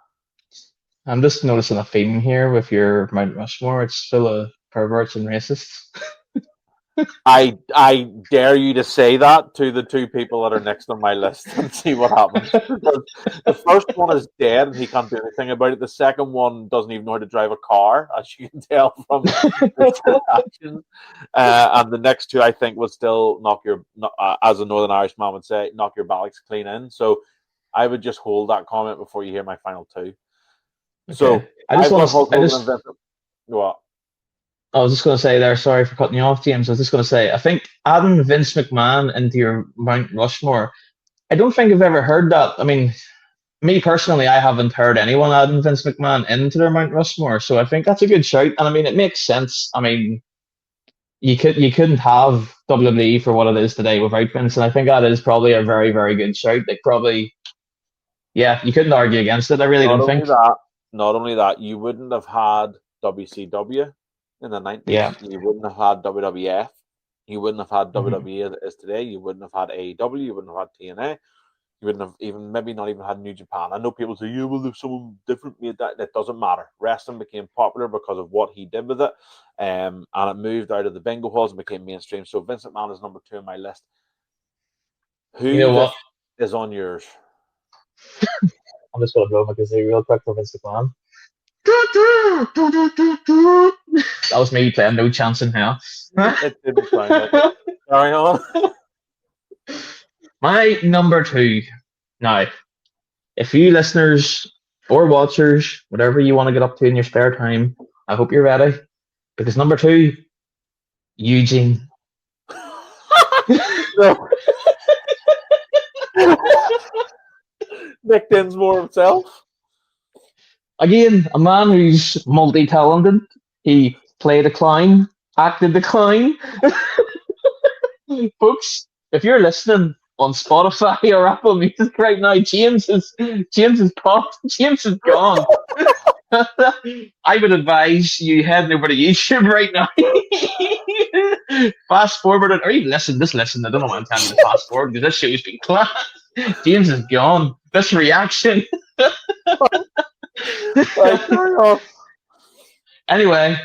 Speaker 2: I'm just noticing a theme here with your Mount Rushmore. It's full of perverts and racists.
Speaker 1: I dare you to say that to the two people that are next on my list and see what happens. Because the first one is dead and he can't do anything about it. The second one doesn't even know how to drive a car, as you can tell from the actions. And the next two, I think, would still as a Northern Irishman would say, knock your ballocks clean in. So I would just hold that comment before you hear my final two.
Speaker 2: Okay.
Speaker 1: So I was
Speaker 2: just going to say there, sorry for cutting you off, James. I was just going to say, I think adding Vince McMahon into your Mount Rushmore, I don't think I've ever heard that. I mean, me personally, I haven't heard anyone adding Vince McMahon into their Mount Rushmore, so I think that's a good shout. And I mean, it makes sense. I mean, you couldn't have WWE for what it is today without Vince, and I think that is probably a very, very good shout. Like, probably, yeah, you couldn't argue against it. I really don't think.
Speaker 1: Not only that, you wouldn't have had WCW in the 90s.
Speaker 2: Yeah.
Speaker 1: You wouldn't have had WWF. You wouldn't have had WWE as it is today. You wouldn't have had AEW. You wouldn't have had TNA. You wouldn't have maybe not even had New Japan. I know people say, yeah, well, if someone different made that, it doesn't matter. Wrestling became popular because of what he did with it. And it moved out of the bingo halls and became mainstream. So Vince McMahon is number 2 on my list. Who is on yours?
Speaker 2: I'm just going to blow my kazoo real quick for Vince McMahon. That was me playing No Chance in Hell.
Speaker 1: It didn't sound like it. Carry on.
Speaker 2: My number 2. Now, if you listeners or watchers, whatever you want to get up to in your spare time, I hope you're ready. Because number 2, EUGENE.
Speaker 1: Nick Dinsmore himself.
Speaker 2: Again, a man who's multi-talented. He played a clown, acted the clown. Folks, if you're listening on Spotify or Apple Music right now, James is popped. James is gone. I would advise you heading over to YouTube right now. Fast forward it, or even listen. Just listen. I don't know why I'm telling you to fast forward because this show's been class. James is gone. This reaction. Anyway,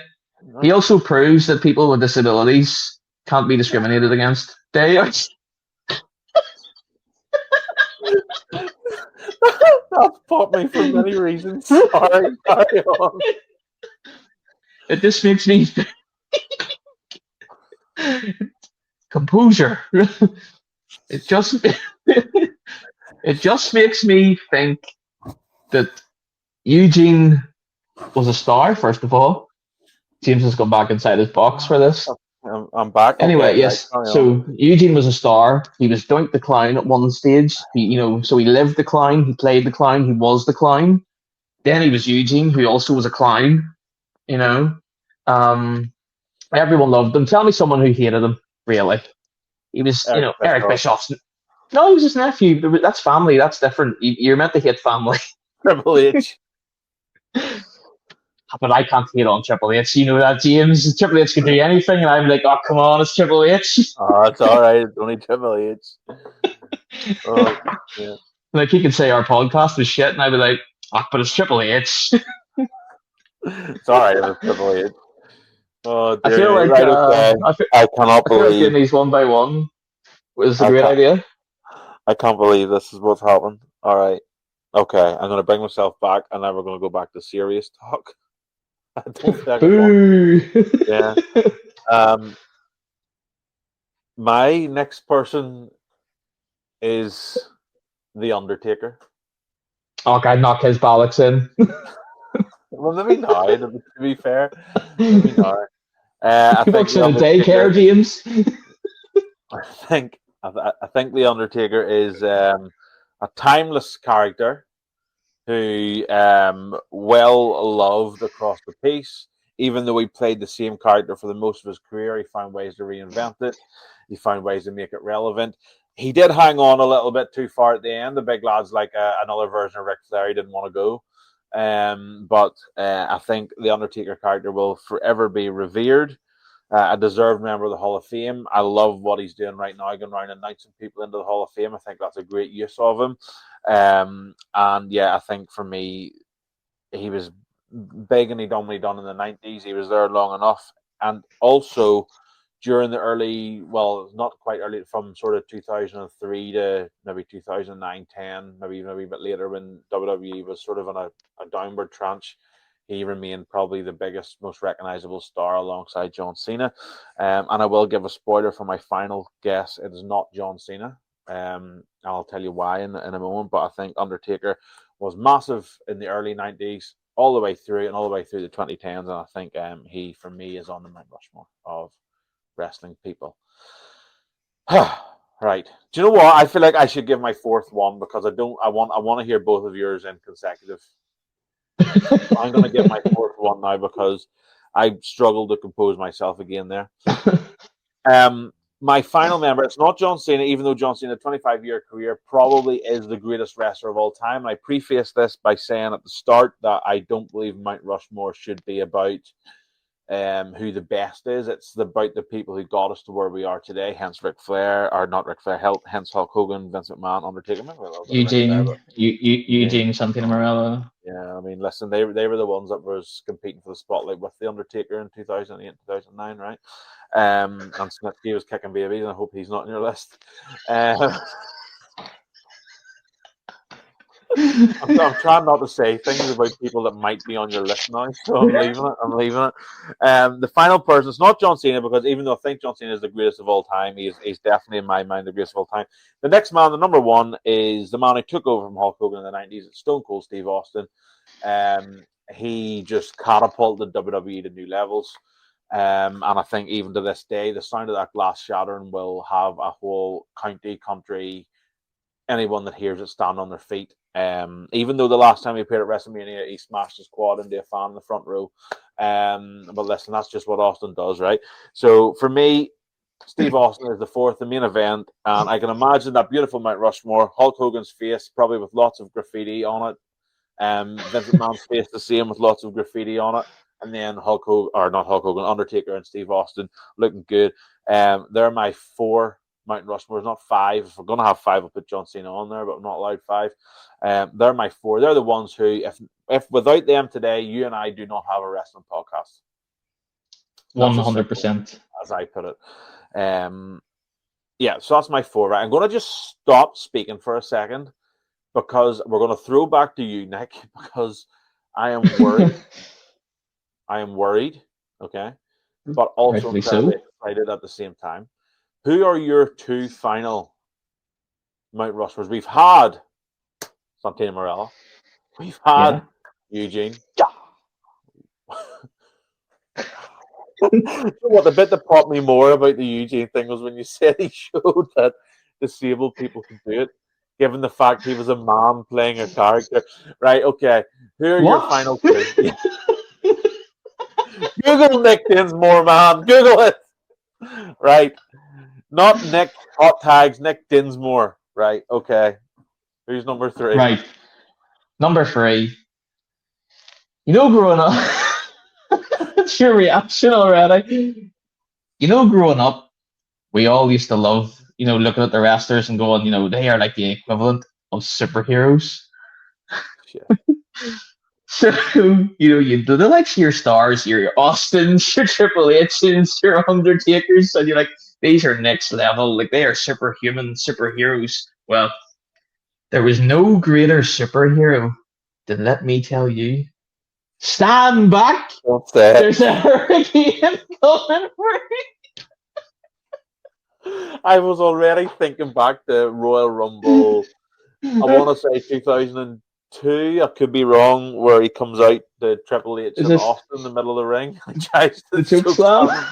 Speaker 2: he also proves that people with disabilities can't be discriminated against. That's
Speaker 1: popped me for many reasons. Sorry, carry on.
Speaker 2: It just makes me composure. It just makes me think that EUGENE was a star, first of all. James has gone back inside his box for this.
Speaker 1: I'm back.
Speaker 2: Anyway, okay, yes. So EUGENE was a star. He was Doink the Clown at one stage. So he lived the clown. He played the clown. He was the clown. Then he was EUGENE, who also was a clown. Everyone loved him. Tell me someone who hated him. Really, he was. Eric Bischoff's. No, he was his nephew. That's family. That's different. You're meant to hate family.
Speaker 1: Triple H.
Speaker 2: But I can't hate on Triple H. You know that, James. Triple H can do anything, and I'm like, oh, come on, it's Triple H.
Speaker 1: Oh, it's all right. It's only Triple H. Oh, yeah.
Speaker 2: Like, he could say our podcast was shit, and I'd be like, oh, but it's Triple H.
Speaker 1: It's all right if it's Triple H. Oh, dear.
Speaker 2: I feel like
Speaker 1: I cannot believe
Speaker 2: doing these one by one was a great idea.
Speaker 1: I can't believe this is what's happened. All right. Okay, I'm going to bring myself back, and then we're going to go back to serious talk. I don't think yeah. My next person is The Undertaker.
Speaker 2: Oh, God, knock his bollocks in.
Speaker 1: Well, maybe not. To be fair, maybe not. I
Speaker 2: He
Speaker 1: think
Speaker 2: works
Speaker 1: the
Speaker 2: in a
Speaker 1: Undertaker.
Speaker 2: daycare, James.
Speaker 1: I think the Undertaker is a timeless character who well loved across the piece. Even though he played the same character for the most of his career, he found ways to reinvent it. He found ways to make it relevant. He did hang on a little bit too far at the end. The big lad's like another version of Ric Flair. He didn't want to go. But I think the Undertaker character will forever be revered. A deserved member of the Hall of Fame. I love what he's doing right now, going around and announcing people into the Hall of Fame. I think that's a great use of him. And yeah, I think for me, he was big and he done what he done in the 90s. He was there long enough. And also during the early, well, not quite early, from sort of 2003 to maybe 2009, 10, maybe even a wee bit later when WWE was sort of on a downward tranche. He remained probably the biggest, most recognizable star alongside John Cena. And I will give a spoiler for my final guess. It is not John Cena. I'll tell you why in a moment. But I think Undertaker was massive in the early 90s, all the way through and all the way through the 2010s. And I think he, for me, is on the Mount Rushmore of wrestling people. Right. Do you know what? I feel like I should give my fourth one because I want to hear both of yours in consecutive. I'm going to give my fourth one now because I struggled to compose myself again there. My final member, it's not John Cena, even though John Cena's 25-year career probably is the greatest wrestler of all time. I preface this by saying at the start that I don't believe Mount Rushmore should be about who the best is. It's about the people who got us to where we are today. Hence Ric Flair, or not Ric Flair, hence Hulk Hogan, Vince McMahon, Undertaker.
Speaker 2: Eugene Santino Marella.
Speaker 1: Yeah, I mean, listen, they were the ones that was competing for the spotlight with the Undertaker in 2008, 2009, right? And Snitsky was kicking babies, and I hope he's not on your list. I'm trying not to say things about people that might be on your list now, so I'm leaving it. The final person, it's not John Cena, because even though I think John Cena is the greatest of all time, he's definitely in my mind the greatest of all time. The next man, the number one, is the man who took over from Hulk Hogan in the 90s. It's Stone Cold Steve Austin. He just catapulted WWE to new levels. And I think even to this day, the sound of that glass shattering will have a whole country, anyone that hears it stand on their feet. Even though the last time he appeared at WrestleMania, he smashed his quad into a fan in the front row. But listen, that's just what Austin does, right? So for me, Steve Austin is the fourth, the main event, and I can imagine that beautiful Mount Rushmore, Hulk Hogan's face, probably with lots of graffiti on it. Vince McMahon's face the same with lots of graffiti on it. And then Undertaker and Steve Austin looking good. They're my four Mount Rushmore, not five. If we're going to have five, I'll put John Cena on there, but I'm not allowed five. They're my four. They're the ones who, if without them today, you and I do not have a wrestling podcast.
Speaker 2: 100%.
Speaker 1: As I put it. Yeah, so that's my four. Right? I'm going to just stop speaking for a second because we're going to throw back to you, Nick, because I am worried. I am worried, okay? But also incredibly excited at the same time. Who are your two final Mount Rushmores? We've had Santino Marella. We've had Eugene. What the bit that popped me more about the Eugene thing was when you said he showed that disabled people can do it, given the fact he was a man playing a character. Right, okay. Who are your final two? Google Nick Dinsmore, man. Google it. Right. Not Nick Hot Tags, Nick Dinsmore. Right, okay. Who's number three?
Speaker 2: Right. Number three. You know, growing up, it's your reaction already. You know, growing up, we all used to love, looking at the wrestlers and going, they are like the equivalent of superheroes.
Speaker 1: Yeah.
Speaker 2: So, you do the likes of your stars, your Austins, your Triple H's, your Undertakers, and you're like, these are next level, like they are superhuman superheroes. Well, there was no greater superhero than, let me tell you, stand back.
Speaker 1: What's that?
Speaker 2: There's a hurricane coming for you.
Speaker 1: I was already thinking back to Royal Rumble I want to say 2002. I could be wrong. Where he comes out the Triple H
Speaker 2: Is
Speaker 1: and
Speaker 2: this
Speaker 1: Austin in the middle of the ring and tries to
Speaker 2: the choke
Speaker 1: choke
Speaker 2: slam?
Speaker 1: slam.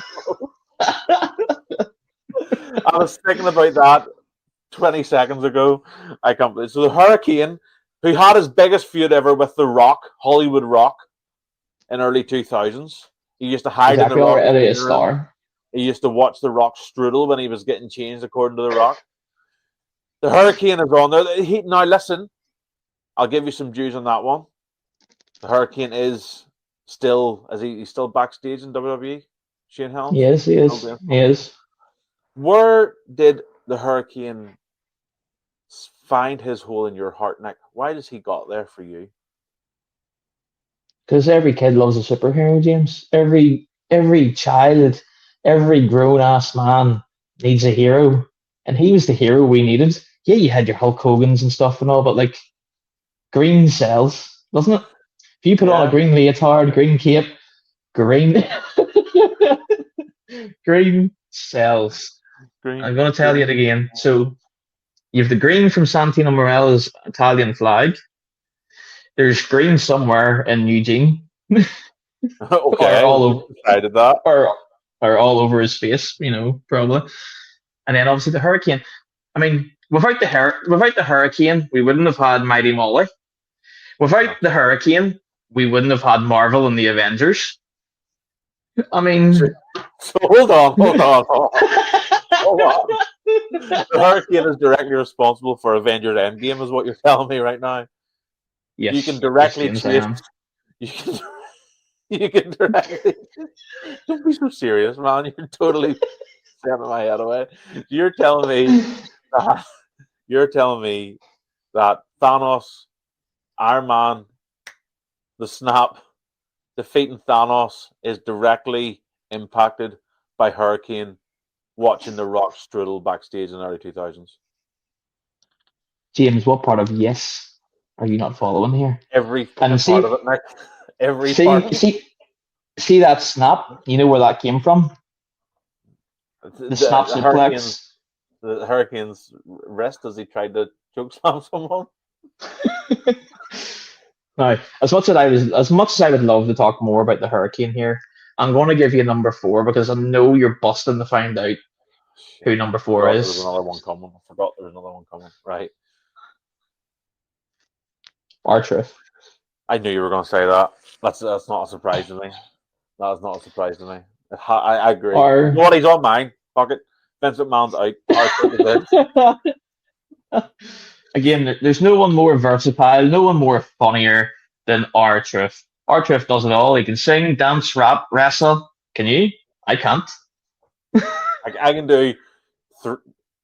Speaker 1: I was thinking about that 20 seconds ago. I can't believe. So the Hurricane, who had his biggest feud ever with The Rock, Hollywood Rock, in early 2000s. He used to hide in The
Speaker 2: Exactly,
Speaker 1: Rock's
Speaker 2: already a
Speaker 1: room.
Speaker 2: star.
Speaker 1: He used to watch The Rock strudel when he was getting changed, according to The Rock. The Hurricane is on there. Now, listen, I'll give you some Jews on that one. The Hurricane is still, he's still backstage in WWE? Shane Helms?
Speaker 2: Yes, he is. He is.
Speaker 1: Where did the Hurricane find his hole in your heart, Nick? Why does he got there for you?
Speaker 2: Because every kid loves a superhero, James. Every child, every grown-ass man needs a hero. And he was the hero we needed. Yeah, you had your Hulk Hogan's and stuff and all, but like, green sells, doesn't it? If you put on a green leotard, green cape, green green sells. I'm going to tell you it again. So you have the green from Santino Morella's Italian flag. There's green somewhere in Eugene.
Speaker 1: Okay,
Speaker 2: or all over,
Speaker 1: decided that.
Speaker 2: Or all over his face, probably. And then obviously the Hurricane. I mean, without the Hurricane, we wouldn't have had Mighty Molly. Without the Hurricane, we wouldn't have had Marvel and the Avengers. I mean,
Speaker 1: so hold on. The Hurricane is directly responsible for Avengers Endgame, is what you're telling me right now.
Speaker 2: Yes,
Speaker 1: you can directly
Speaker 2: yes,
Speaker 1: you can directly. Don't be so serious, man. You're totally sending my head away. You're telling me that Thanos, Iron Man, the Snap, defeating Thanos is directly impacted by Hurricane watching The Rock strudel backstage in the early 2000s.
Speaker 2: James, what part of yes are you not following here?
Speaker 1: Every part of it, Nick. Every part of it.
Speaker 2: See that snap? You know where that came from? The snap suplex.
Speaker 1: The Hurricane's wrist as he tried to choke slam someone.
Speaker 2: Now, as much as I would love to talk more about the Hurricane here, I'm going to give you number 4 because I know you're busting to find out who number 4 is.
Speaker 1: There was another one coming. I forgot there was another one coming. Right.
Speaker 2: R-Truth.
Speaker 1: I knew you were going to say that. That's not a surprise to me. That is not a surprise to me. I agree. You know what? He's on mine. Fuck it. Vince McMahon's out.
Speaker 2: Again, there's no one more versatile, no one more funnier than R-Truth. R-Truth does it all. He can sing, dance, rap, wrestle. Can you? I can't.
Speaker 1: I can do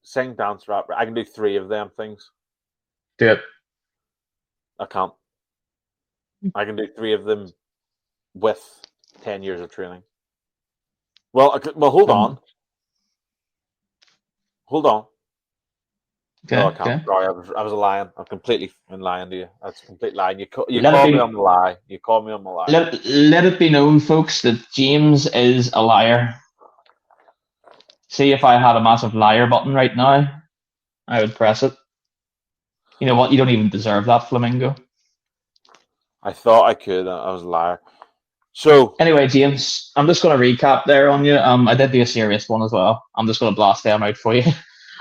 Speaker 1: sing, dance, rap. I can do 3 of them things.
Speaker 2: Do it.
Speaker 1: I can't. I can do 3 of them with 10 years of training. Well, hold on. Hold on.
Speaker 2: Okay,
Speaker 1: No, I can't.
Speaker 2: okay.
Speaker 1: Sorry, I was lying. I'm completely lying to you. That's a complete lie. You called me on the lie. You called me on the lie.
Speaker 2: Let it be known, folks, that James is a liar. See, if I had a massive liar button right now, I would press it. You know what? You don't even deserve that, Flamingo.
Speaker 1: I thought I could. I was a liar. So
Speaker 2: anyway, James, I'm just going to recap there on you. I did do a serious one as well. I'm just going to blast them out for you.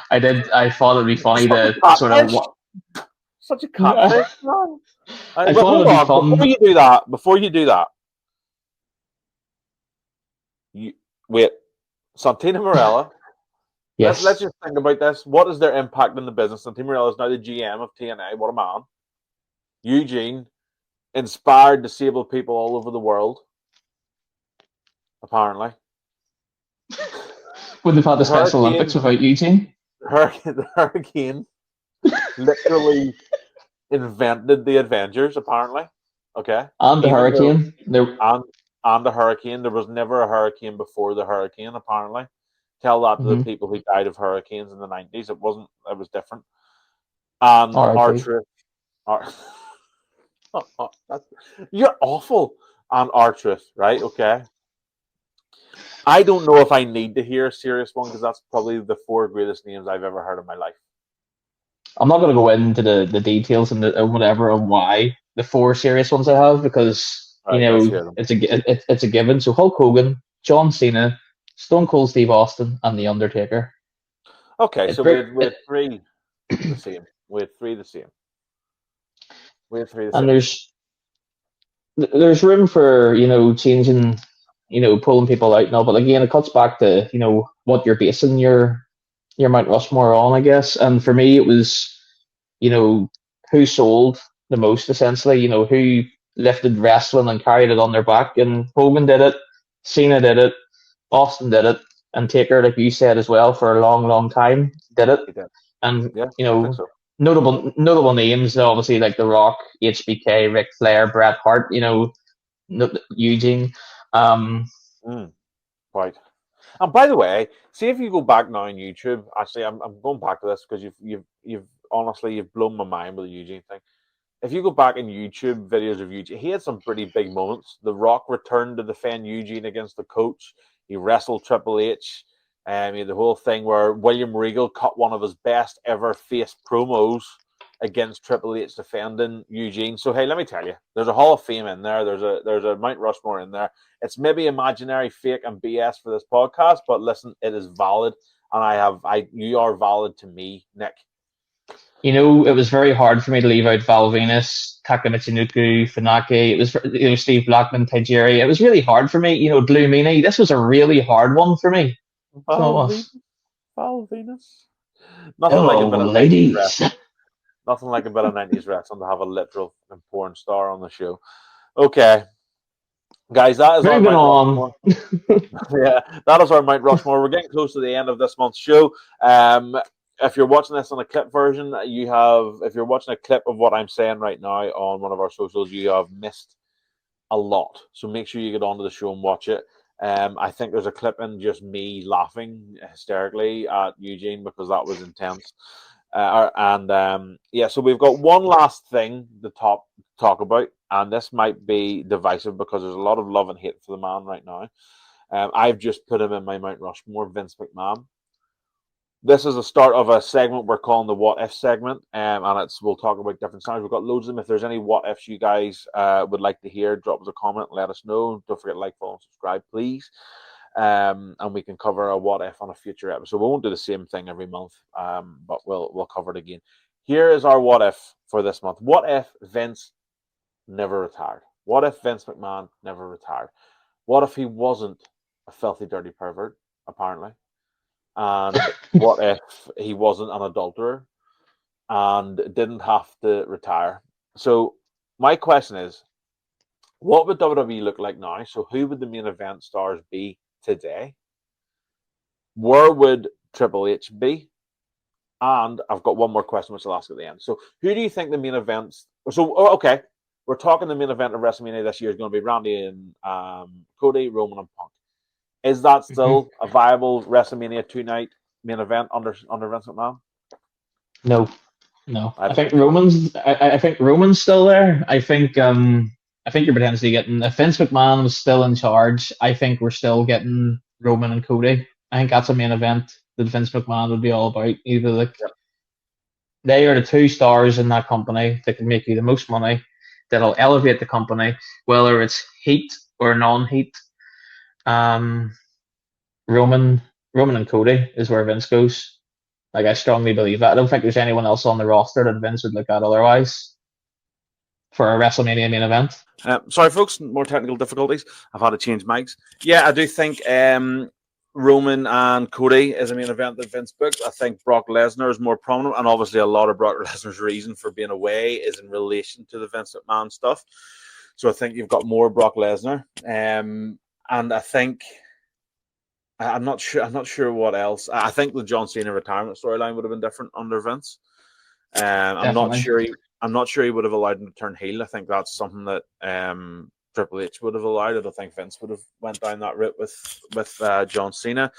Speaker 2: I thought it'd be funny to sort of
Speaker 1: such a catfish, man.
Speaker 2: I thought it'd be fun.
Speaker 1: Before you do that, wait. Santino Marella.
Speaker 2: Yes.
Speaker 1: Let's just think about this. What is their impact in the business? Santino Marella is now the GM of TNA. What a man. Eugene inspired disabled people all over the world. Apparently.
Speaker 2: Wouldn't have had the Special Olympics without Eugene.
Speaker 1: The Hurricane literally invented the Avengers, apparently. Okay.
Speaker 2: And the Hurricane.
Speaker 1: And the Hurricane. There was never a hurricane before the Hurricane, apparently. Tell that to the people who died of hurricanes in the 90s. It was different. And R-Truth. You're awful. And R-Truth, right? Okay. I don't know if I need to hear a serious one because that's probably the 4 greatest names I've ever heard in my life.
Speaker 2: I'm not going to go into the details and whatever of why the 4 serious ones I have, because
Speaker 1: All right, let's hear them.
Speaker 2: it's a given. So Hulk Hogan, John Cena, Stone Cold Steve Austin, and The Undertaker.
Speaker 1: Okay, so we had 3 the same. We had 3 the same.
Speaker 2: And there's room for, changing, pulling people out and all, but again, it cuts back to, what you're basing your Mount Rushmore on, I guess. And for me, it was, who sold the most, essentially, who lifted wrestling and carried it on their back. And Hogan did it, Cena did it, Austin did it, and Taker, like you said as well, for a long, long time, did it. And,
Speaker 1: yeah, I think so.
Speaker 2: notable names, obviously, like The Rock, HBK, Ric Flair, Bret Hart, Eugene.
Speaker 1: Right. And by the way, see if you go back now on YouTube. Actually, I'm going back to this because you've honestly you've blown my mind with the Eugene thing. If you go back in YouTube videos of Eugene, he had some pretty big moments. The Rock returned to defend Eugene against the coach. He wrestled Triple H. He had the whole thing where William Regal cut one of his best ever face promos against Triple H defending Eugene. So hey, let me tell you, there's a Hall of Fame in there. There's a Mount Rushmore in there. It's maybe imaginary, fake, and BS for this podcast, but listen, it is valid, and you are valid to me, Nick.
Speaker 2: It was very hard for me to leave out Val Venus, Taka Michinoku, Funaki. It was, Steve Blackman, Tajiri. It was really hard for me. Blue Meanie. This was a really hard one for me.
Speaker 1: Val Venus. Nothing like a bit of ladies. Nothing like a bit of 90s wrestling to have a literal and porn star on the show. Okay. Guys, that is our Mount Rushmore. Yeah, that is our Mount Rushmore. We're getting close to the end of this month's show. If you're watching this on a clip version, if you're watching a clip of what I'm saying right now on one of our socials, you have missed a lot. So make sure you get onto the show and watch it. I think there's a clip in just me laughing hysterically at Eugene because that was intense. So we've got one last thing to talk about, and this might be divisive because there's a lot of love and hate for the man right now. I've just put him in my Mount Rushmore, Vince McMahon. This is the start of a segment we're calling the What If segment, and we'll talk about different scenarios. We've got loads of them. If there's any What Ifs you guys would like to hear, drop us a comment and let us know. Don't forget to like, follow, and subscribe, please. And we can cover a What If on a future episode. We won't do the same thing every month, but we'll cover it again. Here is our What If for this month. What if Vince never retired? What if Vince McMahon never retired? What if he wasn't a filthy, dirty pervert, apparently? And what if he wasn't an adulterer and didn't have to retire? So my question is, what would WWE look like now? So who would the main event stars be today? Where would Triple H be? And I've got one more question which I'll ask at the end. So who do you think the main events... okay, we're talking the main event of WrestleMania this year is going to be Randy and Cody, Roman, and Punk. Is that still a viable WrestleMania 2-night main event under Vince McMahon?
Speaker 2: No. I think Roman's. I think Roman's still there. I think you're potentially getting, if Vince McMahon was still in charge, I think we're still getting Roman and Cody. I think that's a main event that Vince McMahon would be all about. Either they are the 2 stars in that company that can make you the most money, that'll elevate the company, whether it's heat or non-heat. Roman and Cody is where Vince goes. Like, I strongly believe that. I don't think there's anyone else on the roster that Vince would look at otherwise for a WrestleMania main event.
Speaker 1: Sorry, folks, more technical difficulties. I've had to change mics. Yeah, I do think Roman and Cody is a main event that Vince booked. I think Brock Lesnar is more prominent, and obviously a lot of Brock Lesnar's reason for being away is in relation to the Vince McMahon stuff. So I think you've got more Brock Lesnar. And I think... I'm not sure what else. I think the John Cena retirement storyline would have been different under Vince. I'm not sure he would have allowed him to turn heel. I think that's something that Triple H would have allowed. I don't think Vince would have went down that route with John Cena.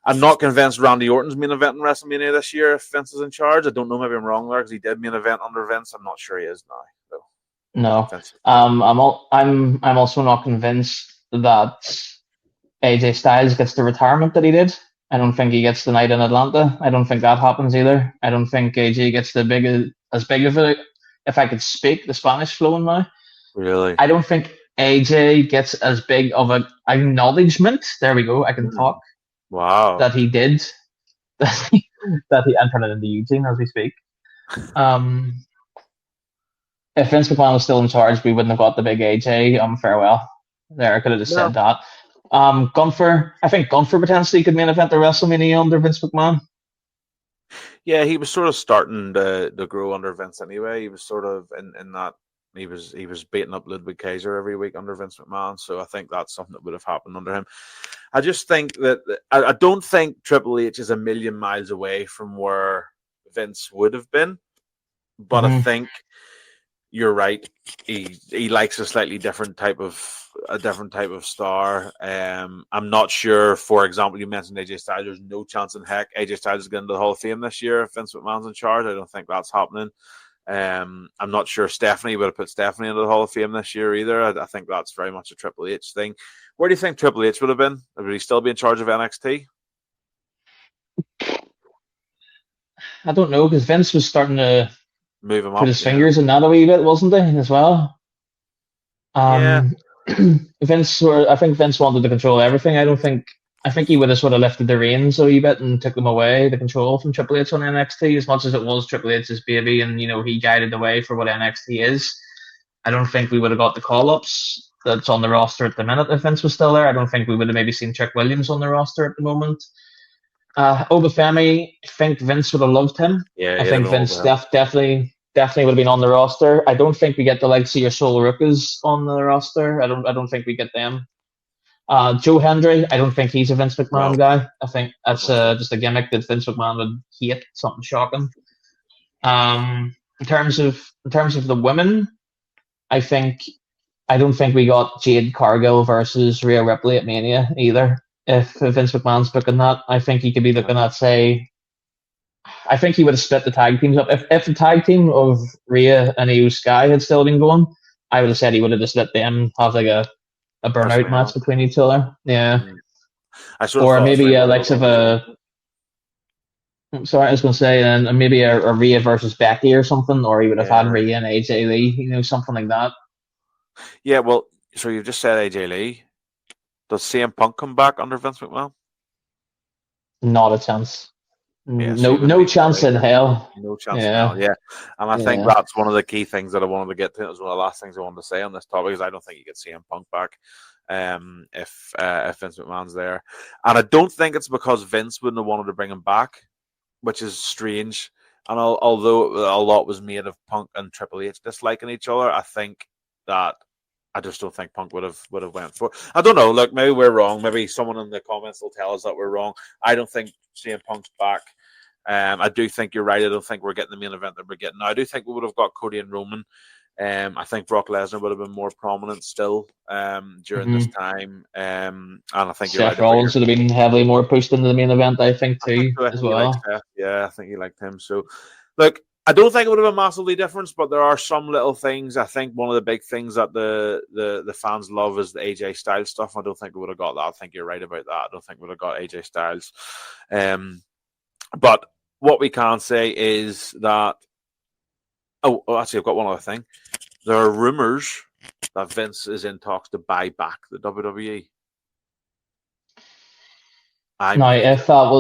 Speaker 1: I'm not convinced Randy Orton's main event in WrestleMania this year if Vince is in charge. I don't know. Maybe I'm wrong there because he did main event under Vince. I'm not sure he is now. So.
Speaker 2: No. I'm also not convinced that AJ Styles gets the retirement that he did. I don't think he gets the night in Atlanta. I don't think that happens either. I don't think AJ gets as big of a, if I could speak the Spanish flowing now.
Speaker 1: Really?
Speaker 2: I don't think AJ gets as big of a acknowledgement. There we go. I can talk.
Speaker 1: Wow.
Speaker 2: That he did. I'm turning into Eugene as we speak. If Vince McMahon was still in charge, we wouldn't have got the big AJ farewell. There, I could have just said that. Gunther, I think Gunther potentially could main event the WrestleMania under Vince McMahon.
Speaker 1: Yeah, he was sort of starting to grow under Vince anyway. He was sort of in that he was beating up Ludwig Kaiser every week under Vince McMahon. So I think that's something that would have happened under him. I just think that I don't think Triple H is a million miles away from where Vince would have been, but I think you're right. He likes a slightly different type of star. I'm not sure. For example, you mentioned AJ Styles. There's no chance in heck AJ Styles is getting to the Hall of Fame this year if Vince McMahon's in charge. I don't think that's happening. I'm not sure Stephanie would have put Stephanie into the Hall of Fame this year either. I think that's very much a Triple H thing. Where do you think Triple H would have been? Would he still be in charge of NXT?
Speaker 2: I don't know, because Vince was starting to
Speaker 1: move him
Speaker 2: put
Speaker 1: up,
Speaker 2: his fingers in that a wee bit, wasn't he, as well?
Speaker 1: Yeah.
Speaker 2: I think Vince wanted to control everything. I think he would have sort of lifted the reins a wee bit and took them away, the control from Triple H on NXT, as much as it was Triple H's baby, and he guided the way for what NXT is. I don't think we would have got the call-ups that's on the roster at the minute if Vince was still there. I don't think we would have maybe seen Trick Williams on the roster at the moment. Obafemi, I think Vince would have loved him.
Speaker 1: Yeah,
Speaker 2: I think Vince definitely would have been on the roster. I don't think we get the likes of your Soul Rukas on the roster. I don't think we get them. Joe Hendry, I don't think he's a Vince McMahon guy. I think that's just a gimmick that Vince McMahon would hate. Something shocking. In terms of the women, I don't think we got Jade Cargill versus Rhea Ripley at Mania either. If Vince McMahon's booking that, I think he could be looking at, say, I think he would have split the tag teams up. If the tag team of Rhea and Io Sky had still been going, I would have said he would have just let them have like a burnout match between each other. Yeah. Or maybe likes of a. Sorry, I was going to say, and maybe a Rhea versus Becky or something, or he would have had Rhea and AJ Lee, something like that.
Speaker 1: Yeah, well, so you've just said AJ Lee. Does CM Punk come back under Vince McMahon?
Speaker 2: Not a chance.
Speaker 1: Yeah,
Speaker 2: no chance in hell.
Speaker 1: No chance in hell, yeah. And I think that's one of the key things that I wanted to get to. It was one of the last things I wanted to say on this topic, is I don't think you get CM Punk back if Vince McMahon's there. And I don't think it's because Vince wouldn't have wanted to bring him back, which is strange. And although a lot was made of Punk and Triple H disliking each other, I think that I just don't think Punk would have went for it. I don't know. Look, maybe we're wrong. Maybe someone in the comments will tell us that we're wrong. I don't think CM Punk's back. I do think you're right. I don't think we're getting the main event that we're getting now. I do think we would have got Cody and Roman. I think Brock Lesnar would have been more prominent still during this time. And I think
Speaker 2: Seth Rollins would have been heavily more pushed into the main event, I think, too, as well.
Speaker 1: Yeah, I think he liked him. So, look, I don't think it would have been massively different, but there are some little things. I think one of the big things that the fans love is the AJ Styles stuff. I don't think we would have got that. I think you're right about that. I don't think we would have got AJ Styles. But what we can say is that... Oh, actually, I've got one other thing. There are rumors that Vince is in talks to buy back the WWE.
Speaker 2: If that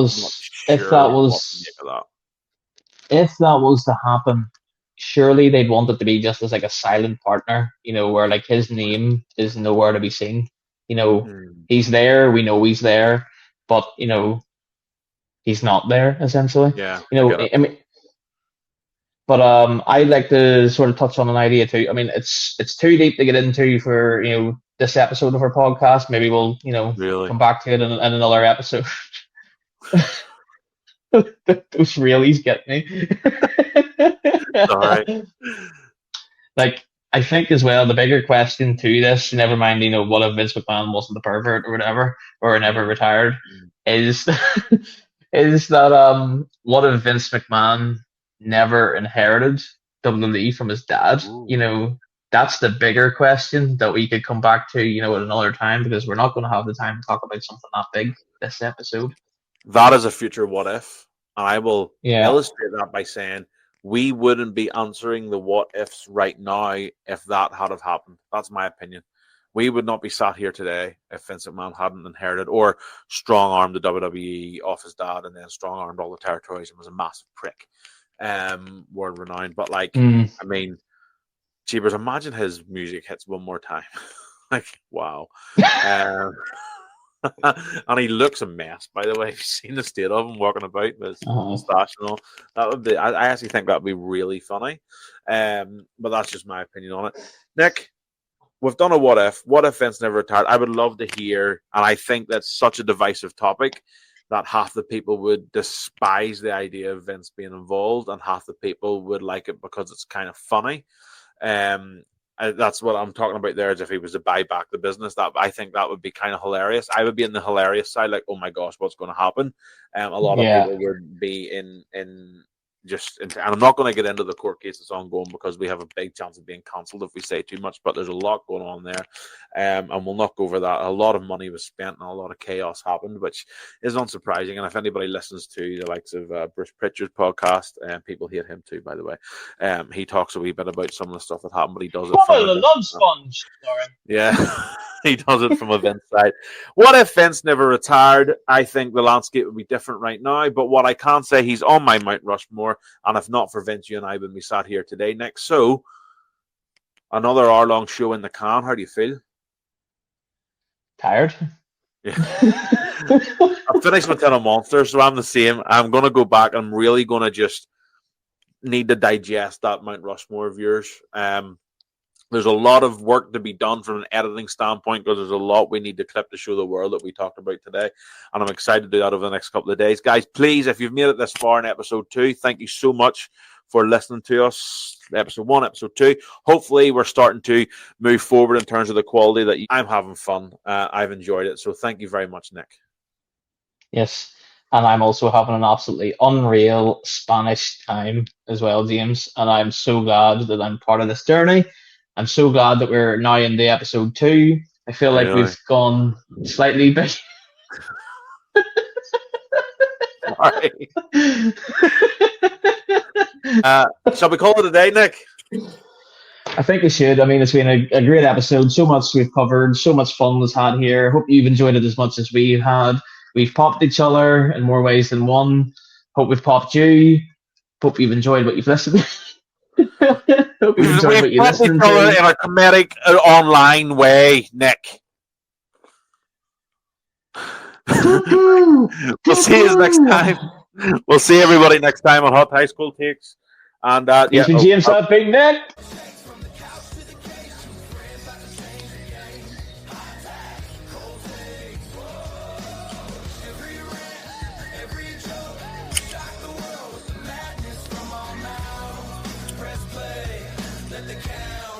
Speaker 2: was to happen, surely they'd want it to be just as like a silent partner, where like his name is nowhere to be seen. He's there, we know he's there, but he's not there essentially.
Speaker 1: Yeah.
Speaker 2: I mean, but I'd like to sort of touch on an idea too. I mean, it's too deep to get into for this episode of our podcast. Maybe we'll come back to it in another episode. Those reallys get me.
Speaker 1: Sorry.
Speaker 2: Like, I think as well, the bigger question to this, never mind, what if Vince McMahon wasn't the pervert or whatever, or never retired, is that what if Vince McMahon never inherited WWE from his dad?
Speaker 1: Ooh.
Speaker 2: That's the bigger question that we could come back to, at another time, because we're not going to have the time to talk about something that big this episode.
Speaker 1: that is a future what if. And I will
Speaker 2: Yeah.
Speaker 1: illustrate that by saying we wouldn't be answering the what ifs right now if that had have happened. That's my opinion. We would not be sat here today if Vince McMahon hadn't inherited or strong-armed the WWE off his dad and then strong-armed all the territories and was a massive prick. World renowned. But like, I mean, Jeebers, imagine his music hits one more time. Like, wow. And he looks a mess, by the way. You've seen the state of him walking about with his mustache and all. That would be, I actually think that would be really funny. But that's just my opinion on it. Nick, we've done a what if. What if Vince never retired? I would love to hear, and I think that's such a divisive topic that half the people would despise the idea of Vince being involved, and half the people would like it because it's kind of funny. That's what I'm talking about there, is if he was to buy back the business. That I think that would be kind of hilarious. I would be in the hilarious side, like, oh my gosh, what's going to happen? A lot of people would be in and I'm not going to get into the court case that's ongoing because we have a big chance of being cancelled if we say too much, but there's a lot going on there, and we'll not go over that. A lot of money was spent and a lot of chaos happened, which is unsurprising. And if anybody listens to the likes of Bruce Pritchard's podcast, and people hate him too, by the way, he talks a wee bit about some of the stuff that happened, but he does it from
Speaker 2: the love sponge. Sorry.
Speaker 1: Yeah. He does it from a Vince side. What if Vince never retired? I think the landscape would be different right now. But what I can say, he's on my Mount Rushmore. And if not for Vince, you and I would be sat here today, Nick. So, another hour-long show in the can. How do you feel?
Speaker 2: Tired.
Speaker 1: Yeah. I've finished my Tin of Monsters, so I'm the same. I'm going to go back. I'm really going to just need to digest that Mount Rushmore of yours. There's a lot of work to be done from an editing standpoint because there's a lot we need to clip to show the world that we talked about today. And I'm excited to do that over the next couple of days. Guys, please, if you've made it this far in episode 2, thank you so much for listening to us. Episode 1, episode 2. Hopefully, we're starting to move forward in terms of the quality that I'm having fun. I've enjoyed it. So thank you very much, Nick.
Speaker 2: Yes. And I'm also having an absolutely unreal Spanish time as well, James. And I'm so glad that I'm part of this journey. I'm so glad that we're now in the episode 2. I feel like we've gone slightly big.
Speaker 1: Sorry. Shall we call it a day, Nick?
Speaker 2: I think we should. I mean, it's been a great episode. So much we've covered. So much fun was had here. Hope you've enjoyed it as much as we've had. We've popped each other in more ways than one. Hope we've popped you. Hope you've enjoyed what you've listened to. Hope you've enjoyed what you listened to.
Speaker 1: In a comedic online way, Nick. We'll see you next time. We'll see everybody next time on Hot High School Takes. And
Speaker 2: James, big Nick.
Speaker 3: Let the count